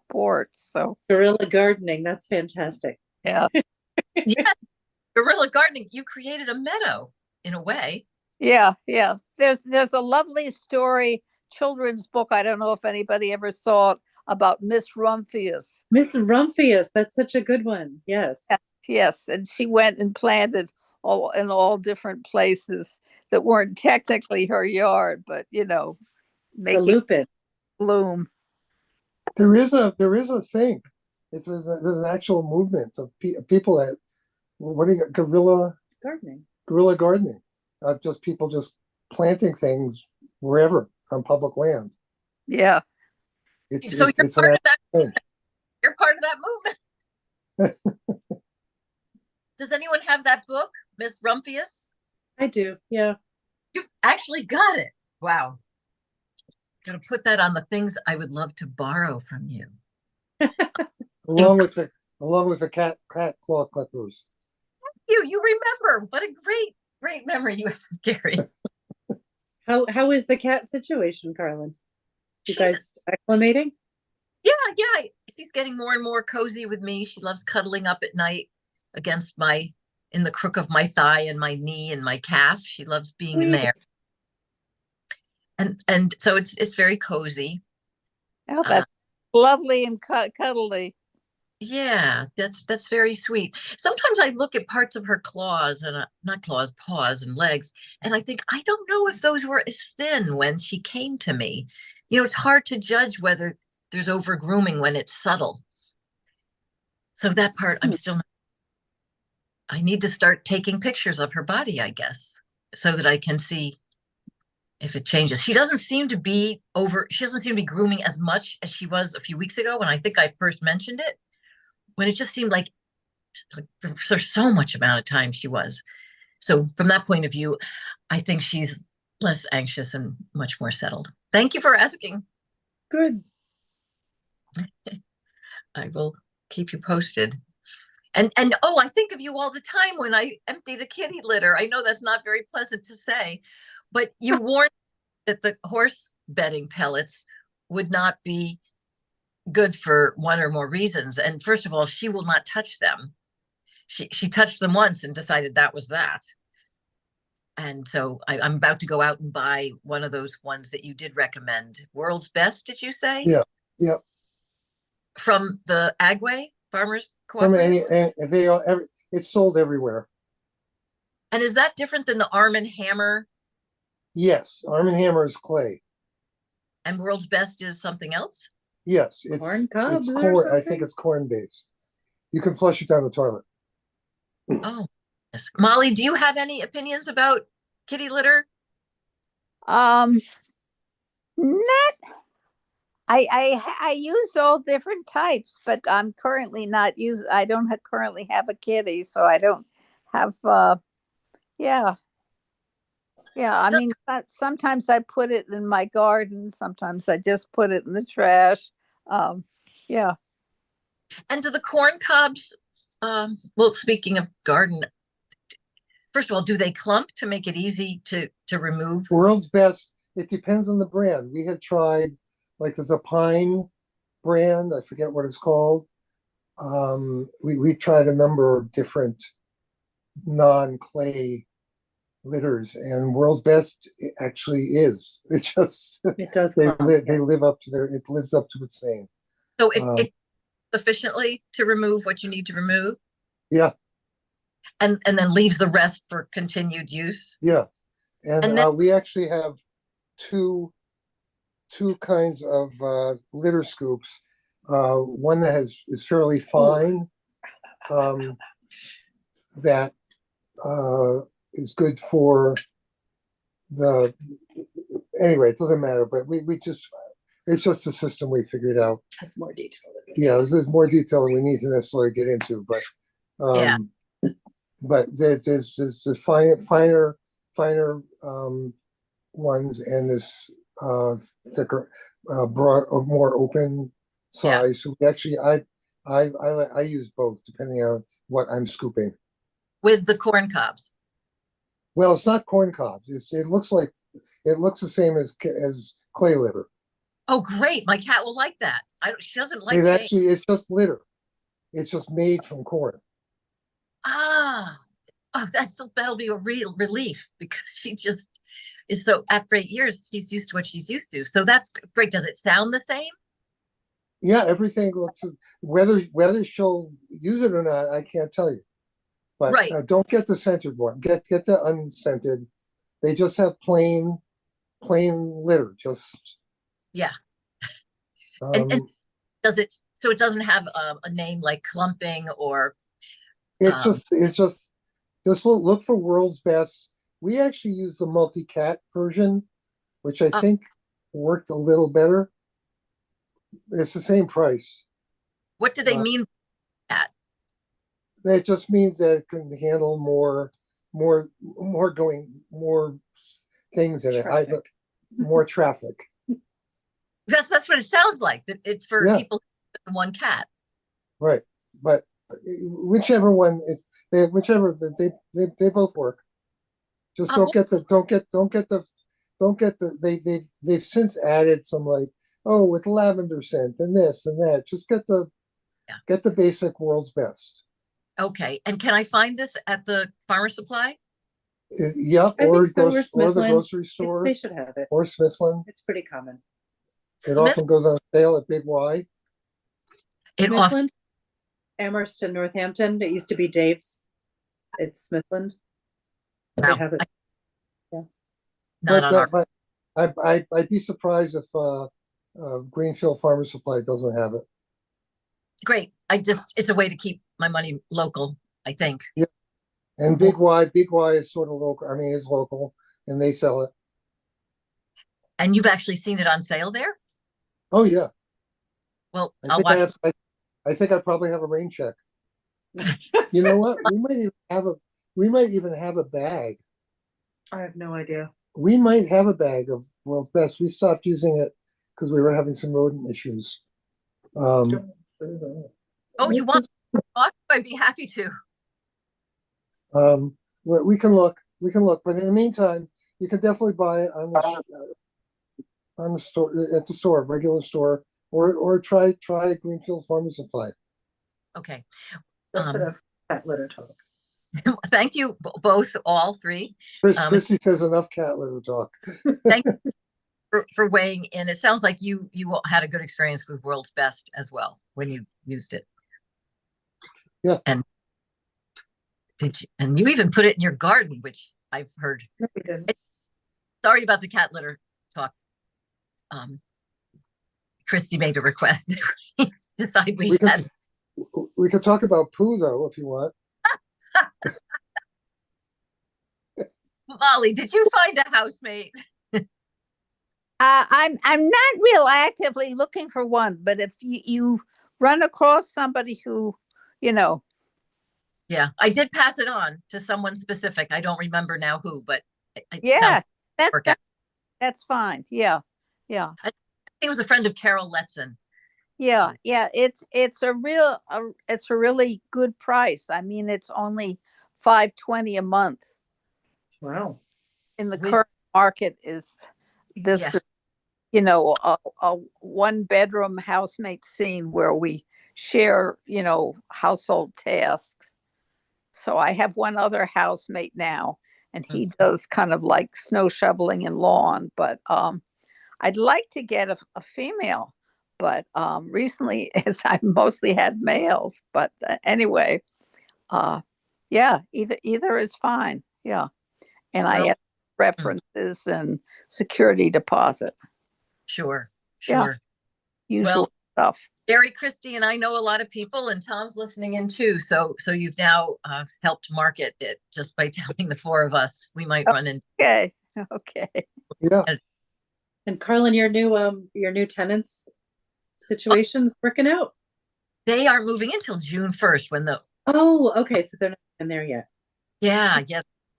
porch. So Guerrilla gardening, that's fantastic. yeah. Yeah, guerrilla gardening. You created a meadow in a way. Yeah, yeah. There's a lovely story, children's book. I don't know if anybody ever saw it, about Miss Rumphius. Miss Rumphius, that's such a good one. Yes. Yes, and she went and planted all different places that weren't technically her yard, but The making lupin. bloom. There is a thing. There's an actual movement of people that, what do you guerrilla Gardening. gardening, just people just planting things wherever on public land. Yeah. So you're part of that. You're part of that movement. Does anyone have that book, Miss Rumphius? I do. Yeah. You've actually got it. Wow. Gotta put that on the things I would love to borrow from you. along with the cat claw clippers. You remember. What a great memory you have, Gary. How is the cat situation, Carlin? You guys acclimating? Yeah. She's getting more and more cozy with me. She loves cuddling up at night against in the crook of my thigh and my knee and my calf. She loves being in there. And so it's very cozy. Oh, that's lovely and cuddly. Yeah, that's very sweet. Sometimes I look at parts of her claws and not claws, paws and legs, and I think I don't know if those were as thin when she came to me. It's hard to judge whether there's over grooming when it's subtle. So that part I'm still not. I need to start taking pictures of her body, I guess, so that I can see if it changes. She doesn't seem to be grooming as much as she was a few weeks ago when I think I first mentioned it, when it just seemed like for so much amount of time she was. So from that point of view, I think she's less anxious and much more settled. Thank you for asking. Good. I will keep you posted. And I think of you all the time when I empty the kitty litter. I know that's not very pleasant to say, but you warned that the horse bedding pellets would not be good for one or more reasons. And first of all, she will not touch them. She touched them once and decided that was that. And so I'm about to go out and buy one of those ones that you did recommend. World's Best, did you say? Yeah. Yep. From the Agway Farmers Cooperative? It's sold everywhere. And is that different than the Arm & Hammer? Yes, Arm & Hammer is clay. And World's Best is something else? Yes, Corn cobs it's or corn. I think something? it's corn based. You can flush it down the toilet. Oh, yes. Molly, do you have any opinions about kitty litter? Um, not, I use all different types, but I'm currently not I don't currently have a kitty, so I don't have, yeah. Yeah, I mean, sometimes I put it in my garden, sometimes I just put it in the trash. Um, yeah. And do the corn cobs, well, speaking of garden, first of all, do they clump to make it easy to remove? World's Best. It depends on the brand. We had tried, like there's a pine brand. I forget what it's called. We tried a number of different non-clay litters, and World's Best actually is. It just It does they clump, live yeah. they live up to their it lives up to its name. So Um, it sufficiently to remove what you need to remove, yeah, and then leaves the rest for continued use. yeah, and And then we actually have two kinds of litter scoops. One that is fairly fine, that is good for the. Anyway, it doesn't matter. But we just it's just a system we figured out. That's more detailed. Yeah, there's more detail than we need to necessarily get into, but Yeah. but there's the finer ones, and this thicker, broad or more open Yeah. size. So we actually, I use both depending on what I'm scooping. with the corn cobs. Well, it's not corn cobs. It looks the same as clay litter. Oh, great! My cat will like that. She doesn't like It change. actually it's just litter. It's just made from corn. Ah, oh, that'll be a real relief because she just is so. After 8 years, she's used to what she's used to. So that's great. Does it sound the same? Yeah, everything looks whether she'll use it or not, I can't tell you. But Right. don't get the scented one. Get the unscented. They just have plain litter. Just Yeah. And does it? So it doesn't have a name like clumping or. it's just look for World's Best. We actually use the multi-cat version, which I think worked a little better. It's the same price. What do they mean by that? That just means that it can handle more things in it. More traffic. That's what it sounds like. That it's for Yeah. people with one cat. Right, but whichever one whichever they both work. Just don't get they've since added some like with lavender scent and this and that. Just get the basic World's Best. Okay. And can I find this at the farmer supply? Yeah, I or think so, or or the Smithland. grocery store, They should have it. or Smithland. It's pretty common. It often goes on sale at Big Y. Smithland, Amherst and Northampton. It used to be Dave's. It's Smithland. They have it. Yeah. But I'd be surprised if Greenfield Farmer Supply doesn't have it. Great. It's a way to keep my money local, I think. Yeah. And Big Y is sort of local. I mean, it's local, and they sell it. And you've actually seen it on sale there? Oh yeah. Well, I think I probably have a rain check. You know what? We might even have a bag. I have no idea. We might have a bag of World's Best. We stopped using it because we were having some rodent issues. Oh, you want to talk? I'd be happy to. We can look, but in the meantime, you can definitely buy it on the store at the store, regular store, or try Greenfield Farmer Supply. Okay. That's enough cat litter talk. Thank you both, all three. Christy says enough cat litter talk. Thank you for weighing in. It sounds like you all had a good experience with World's Best as well when you used it. Yeah. And you even put it in your garden, which I've heard. No, we didn't. Sorry about the cat litter talk. Christy made a request. Decide we We had. could talk about poo though, if you want. Molly, did you find a housemate? I'm not real actively looking for one, but if you run across somebody who, you know, Yeah, I did pass it on to someone specific. I don't remember now who, but it yeah, sounds that, work that out. that's fine. Yeah, yeah, I think it was a friend of Carol Letson. yeah, yeah. It's a really good price. I mean, it's only $520 a month. Wow. In the With current market is this, yeah, a one bedroom housemate scene where we share, household tasks. So I have one other housemate now, and he does kind of like snow shoveling and lawn, but I'd like to get a female, but recently as I mostly had males, but anyway, uh yeah, either is fine. Yeah. And I well, add references and security deposit. sure, Yeah, sure. usual Well, stuff. Gary, Christy, and I know a lot of people, and Tom's listening in too. So you've now helped market it just by telling the four of us. We might run into. Okay. Okay. Yeah. And Carlin, your new tenants situation's working out. They aren't moving until June 1st when the. Oh, okay. So they're not in there yet. Yeah,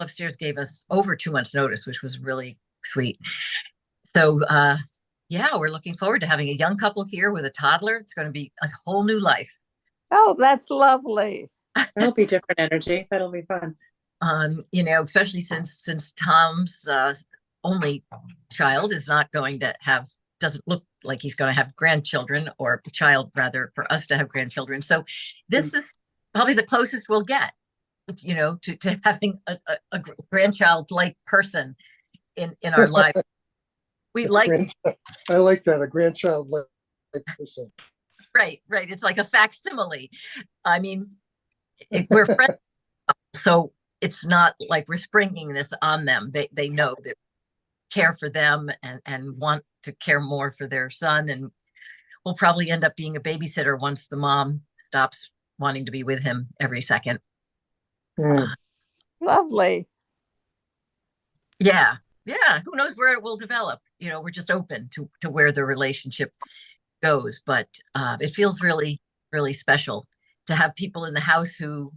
upstairs gave us over 2 months notice, which was really sweet. So yeah, we're looking forward to having a young couple here with a toddler. It's going to be a whole new life. Oh, that's lovely. That'll be different energy. That'll be fun. Especially since Tom's only child is not going to have, doesn't look like he's going to have grandchildren, or a child rather, for us to have grandchildren. So this is probably the closest we'll get, to having a grandchild-like person in our life. We like. I like that, a grandchild-like person. Right. It's like a facsimile. I mean, we're friends, so it's not like we're springing this on them. They know that care for them and want to care more for their son, and will probably end up being a babysitter once the mom stops wanting to be with him every second. Lovely. Yeah. Who knows where it will develop? We're just open to where the relationship goes, but it feels really, really special to have people in the house who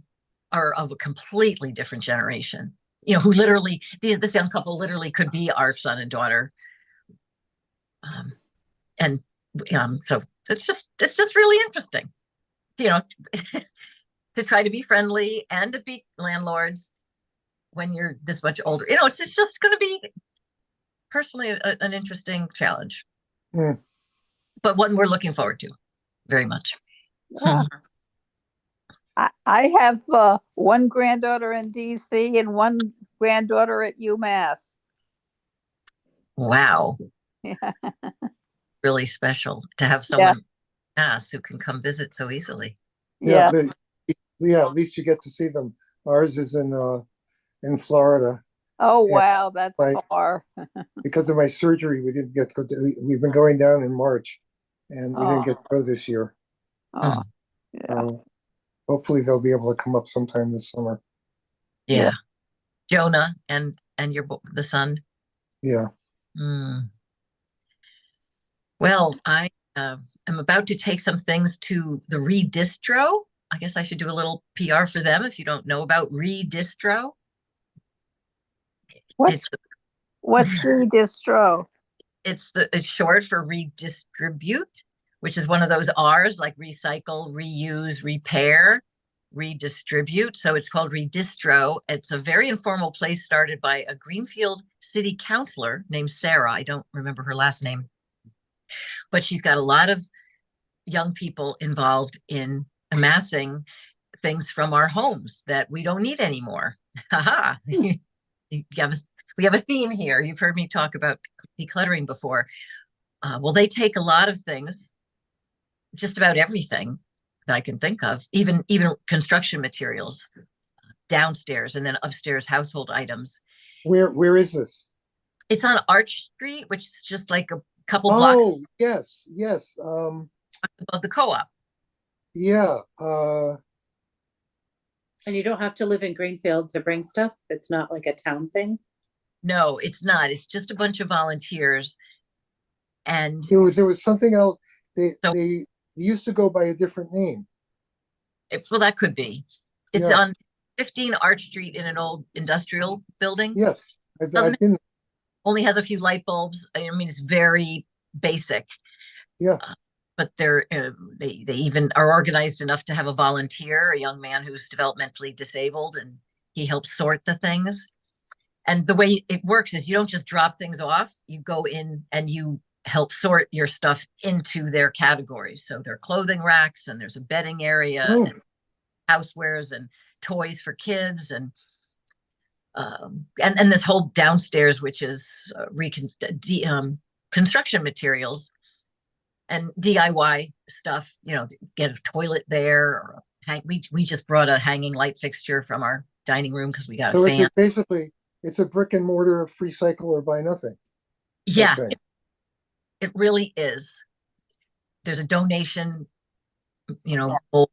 are of a completely different generation. Who literally, this young couple literally could be our son and daughter. And so it's just really interesting, to try to be friendly and to be landlords when you're this much older. It's just going to be personally an interesting challenge, but one we're looking forward to very much. I have one granddaughter in DC and one granddaughter at UMass. Wow. Yeah. Really special to have someone who can come visit so easily. Yeah. At least you get to see them. Ours is in Florida. Oh, wow, that's far. Because of my surgery, we didn't get to go. We've been going down in March, and we didn't get to go this year. Oh, yeah. Hopefully, they'll be able to come up sometime this summer. Yeah. Jonah and the son. Yeah. Well, I am about to take some things to the Redistro. I guess I should do a little PR for them if you don't know about Redistro. What's Redistro? It's short for redistribute, which is one of those R's, like recycle, reuse, repair, redistribute. So it's called Redistro. It's a very informal place started by a Greenfield city councilor named Sarah. I don't remember her last name, but she's got a lot of young people involved in amassing things from our homes that we don't need anymore. Haha. We have a theme here. You've heard me talk about decluttering before. Well, they take a lot of things, just about everything that I can think of, even construction materials, downstairs, and then upstairs household items. Where is this? It's on Arch Street, which is just like couple blocks Oh, yes, yes. above the co-op. Yeah. And you don't have to live in Greenfield to bring stuff? It's not like a town thing? No, it's not. It's just a bunch of volunteers. And There was something else. so, They used to go by a different name. well, that could be. It's Yeah. on 15 Arch Street in an old industrial building. Yes, Doesn't I've been. Only has a few light bulbs. I mean, it's very basic. Yeah. But they even are organized enough to have a volunteer, a young man who's developmentally disabled, and he helps sort the things. And the way it works is you don't just drop things off. You go in and you help sort your stuff into their categories. So there are clothing racks, and there's a bedding area, Oh. and housewares and toys for kids, and this whole downstairs, which is construction materials and DIY stuff. Get a toilet there, or we just brought a hanging light fixture from our dining room because we got a So fan. it's a brick and mortar free cycle or buy nothing. Yeah, Okay. it really is. There's a donation, for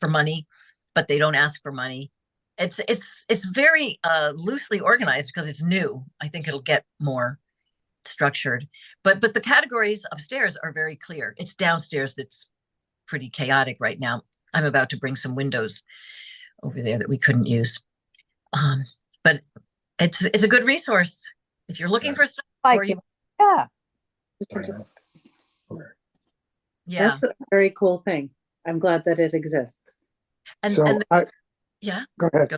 money, but they don't ask for money. It's very loosely organized because it's new. I think it'll get more structured, but the categories upstairs are very clear. It's downstairs that's pretty chaotic right now. I'm about to bring some windows over there that we couldn't use, but it's a good resource if you're looking for stuff. Yeah. Yeah, That's a very cool thing. I'm glad that it exists. Yeah. Go ahead.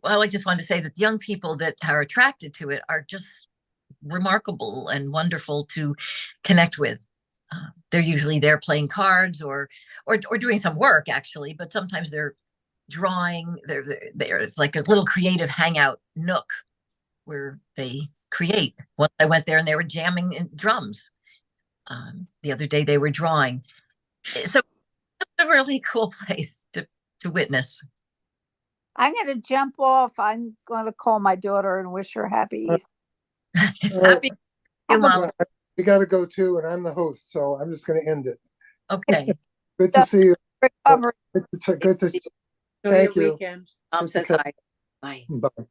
Well, I just wanted to say that the young people that are attracted to it are just remarkable and wonderful to connect with. They're usually there playing cards or doing some work, actually, but sometimes they're drawing. It's like a little creative hangout nook where they create. Once I went there and they were jamming in drums. The other day they were drawing. So it's a really cool place to witness. I'm going to jump off. I'm going to call my daughter and wish her happy Easter. Happy Mom. We got to go too, and I'm the host, so I'm just going to end it. Okay. Good to see you. Recovery. Good to Enjoy thank your you. weekend. Good to Says catch- hi. Bye. Bye.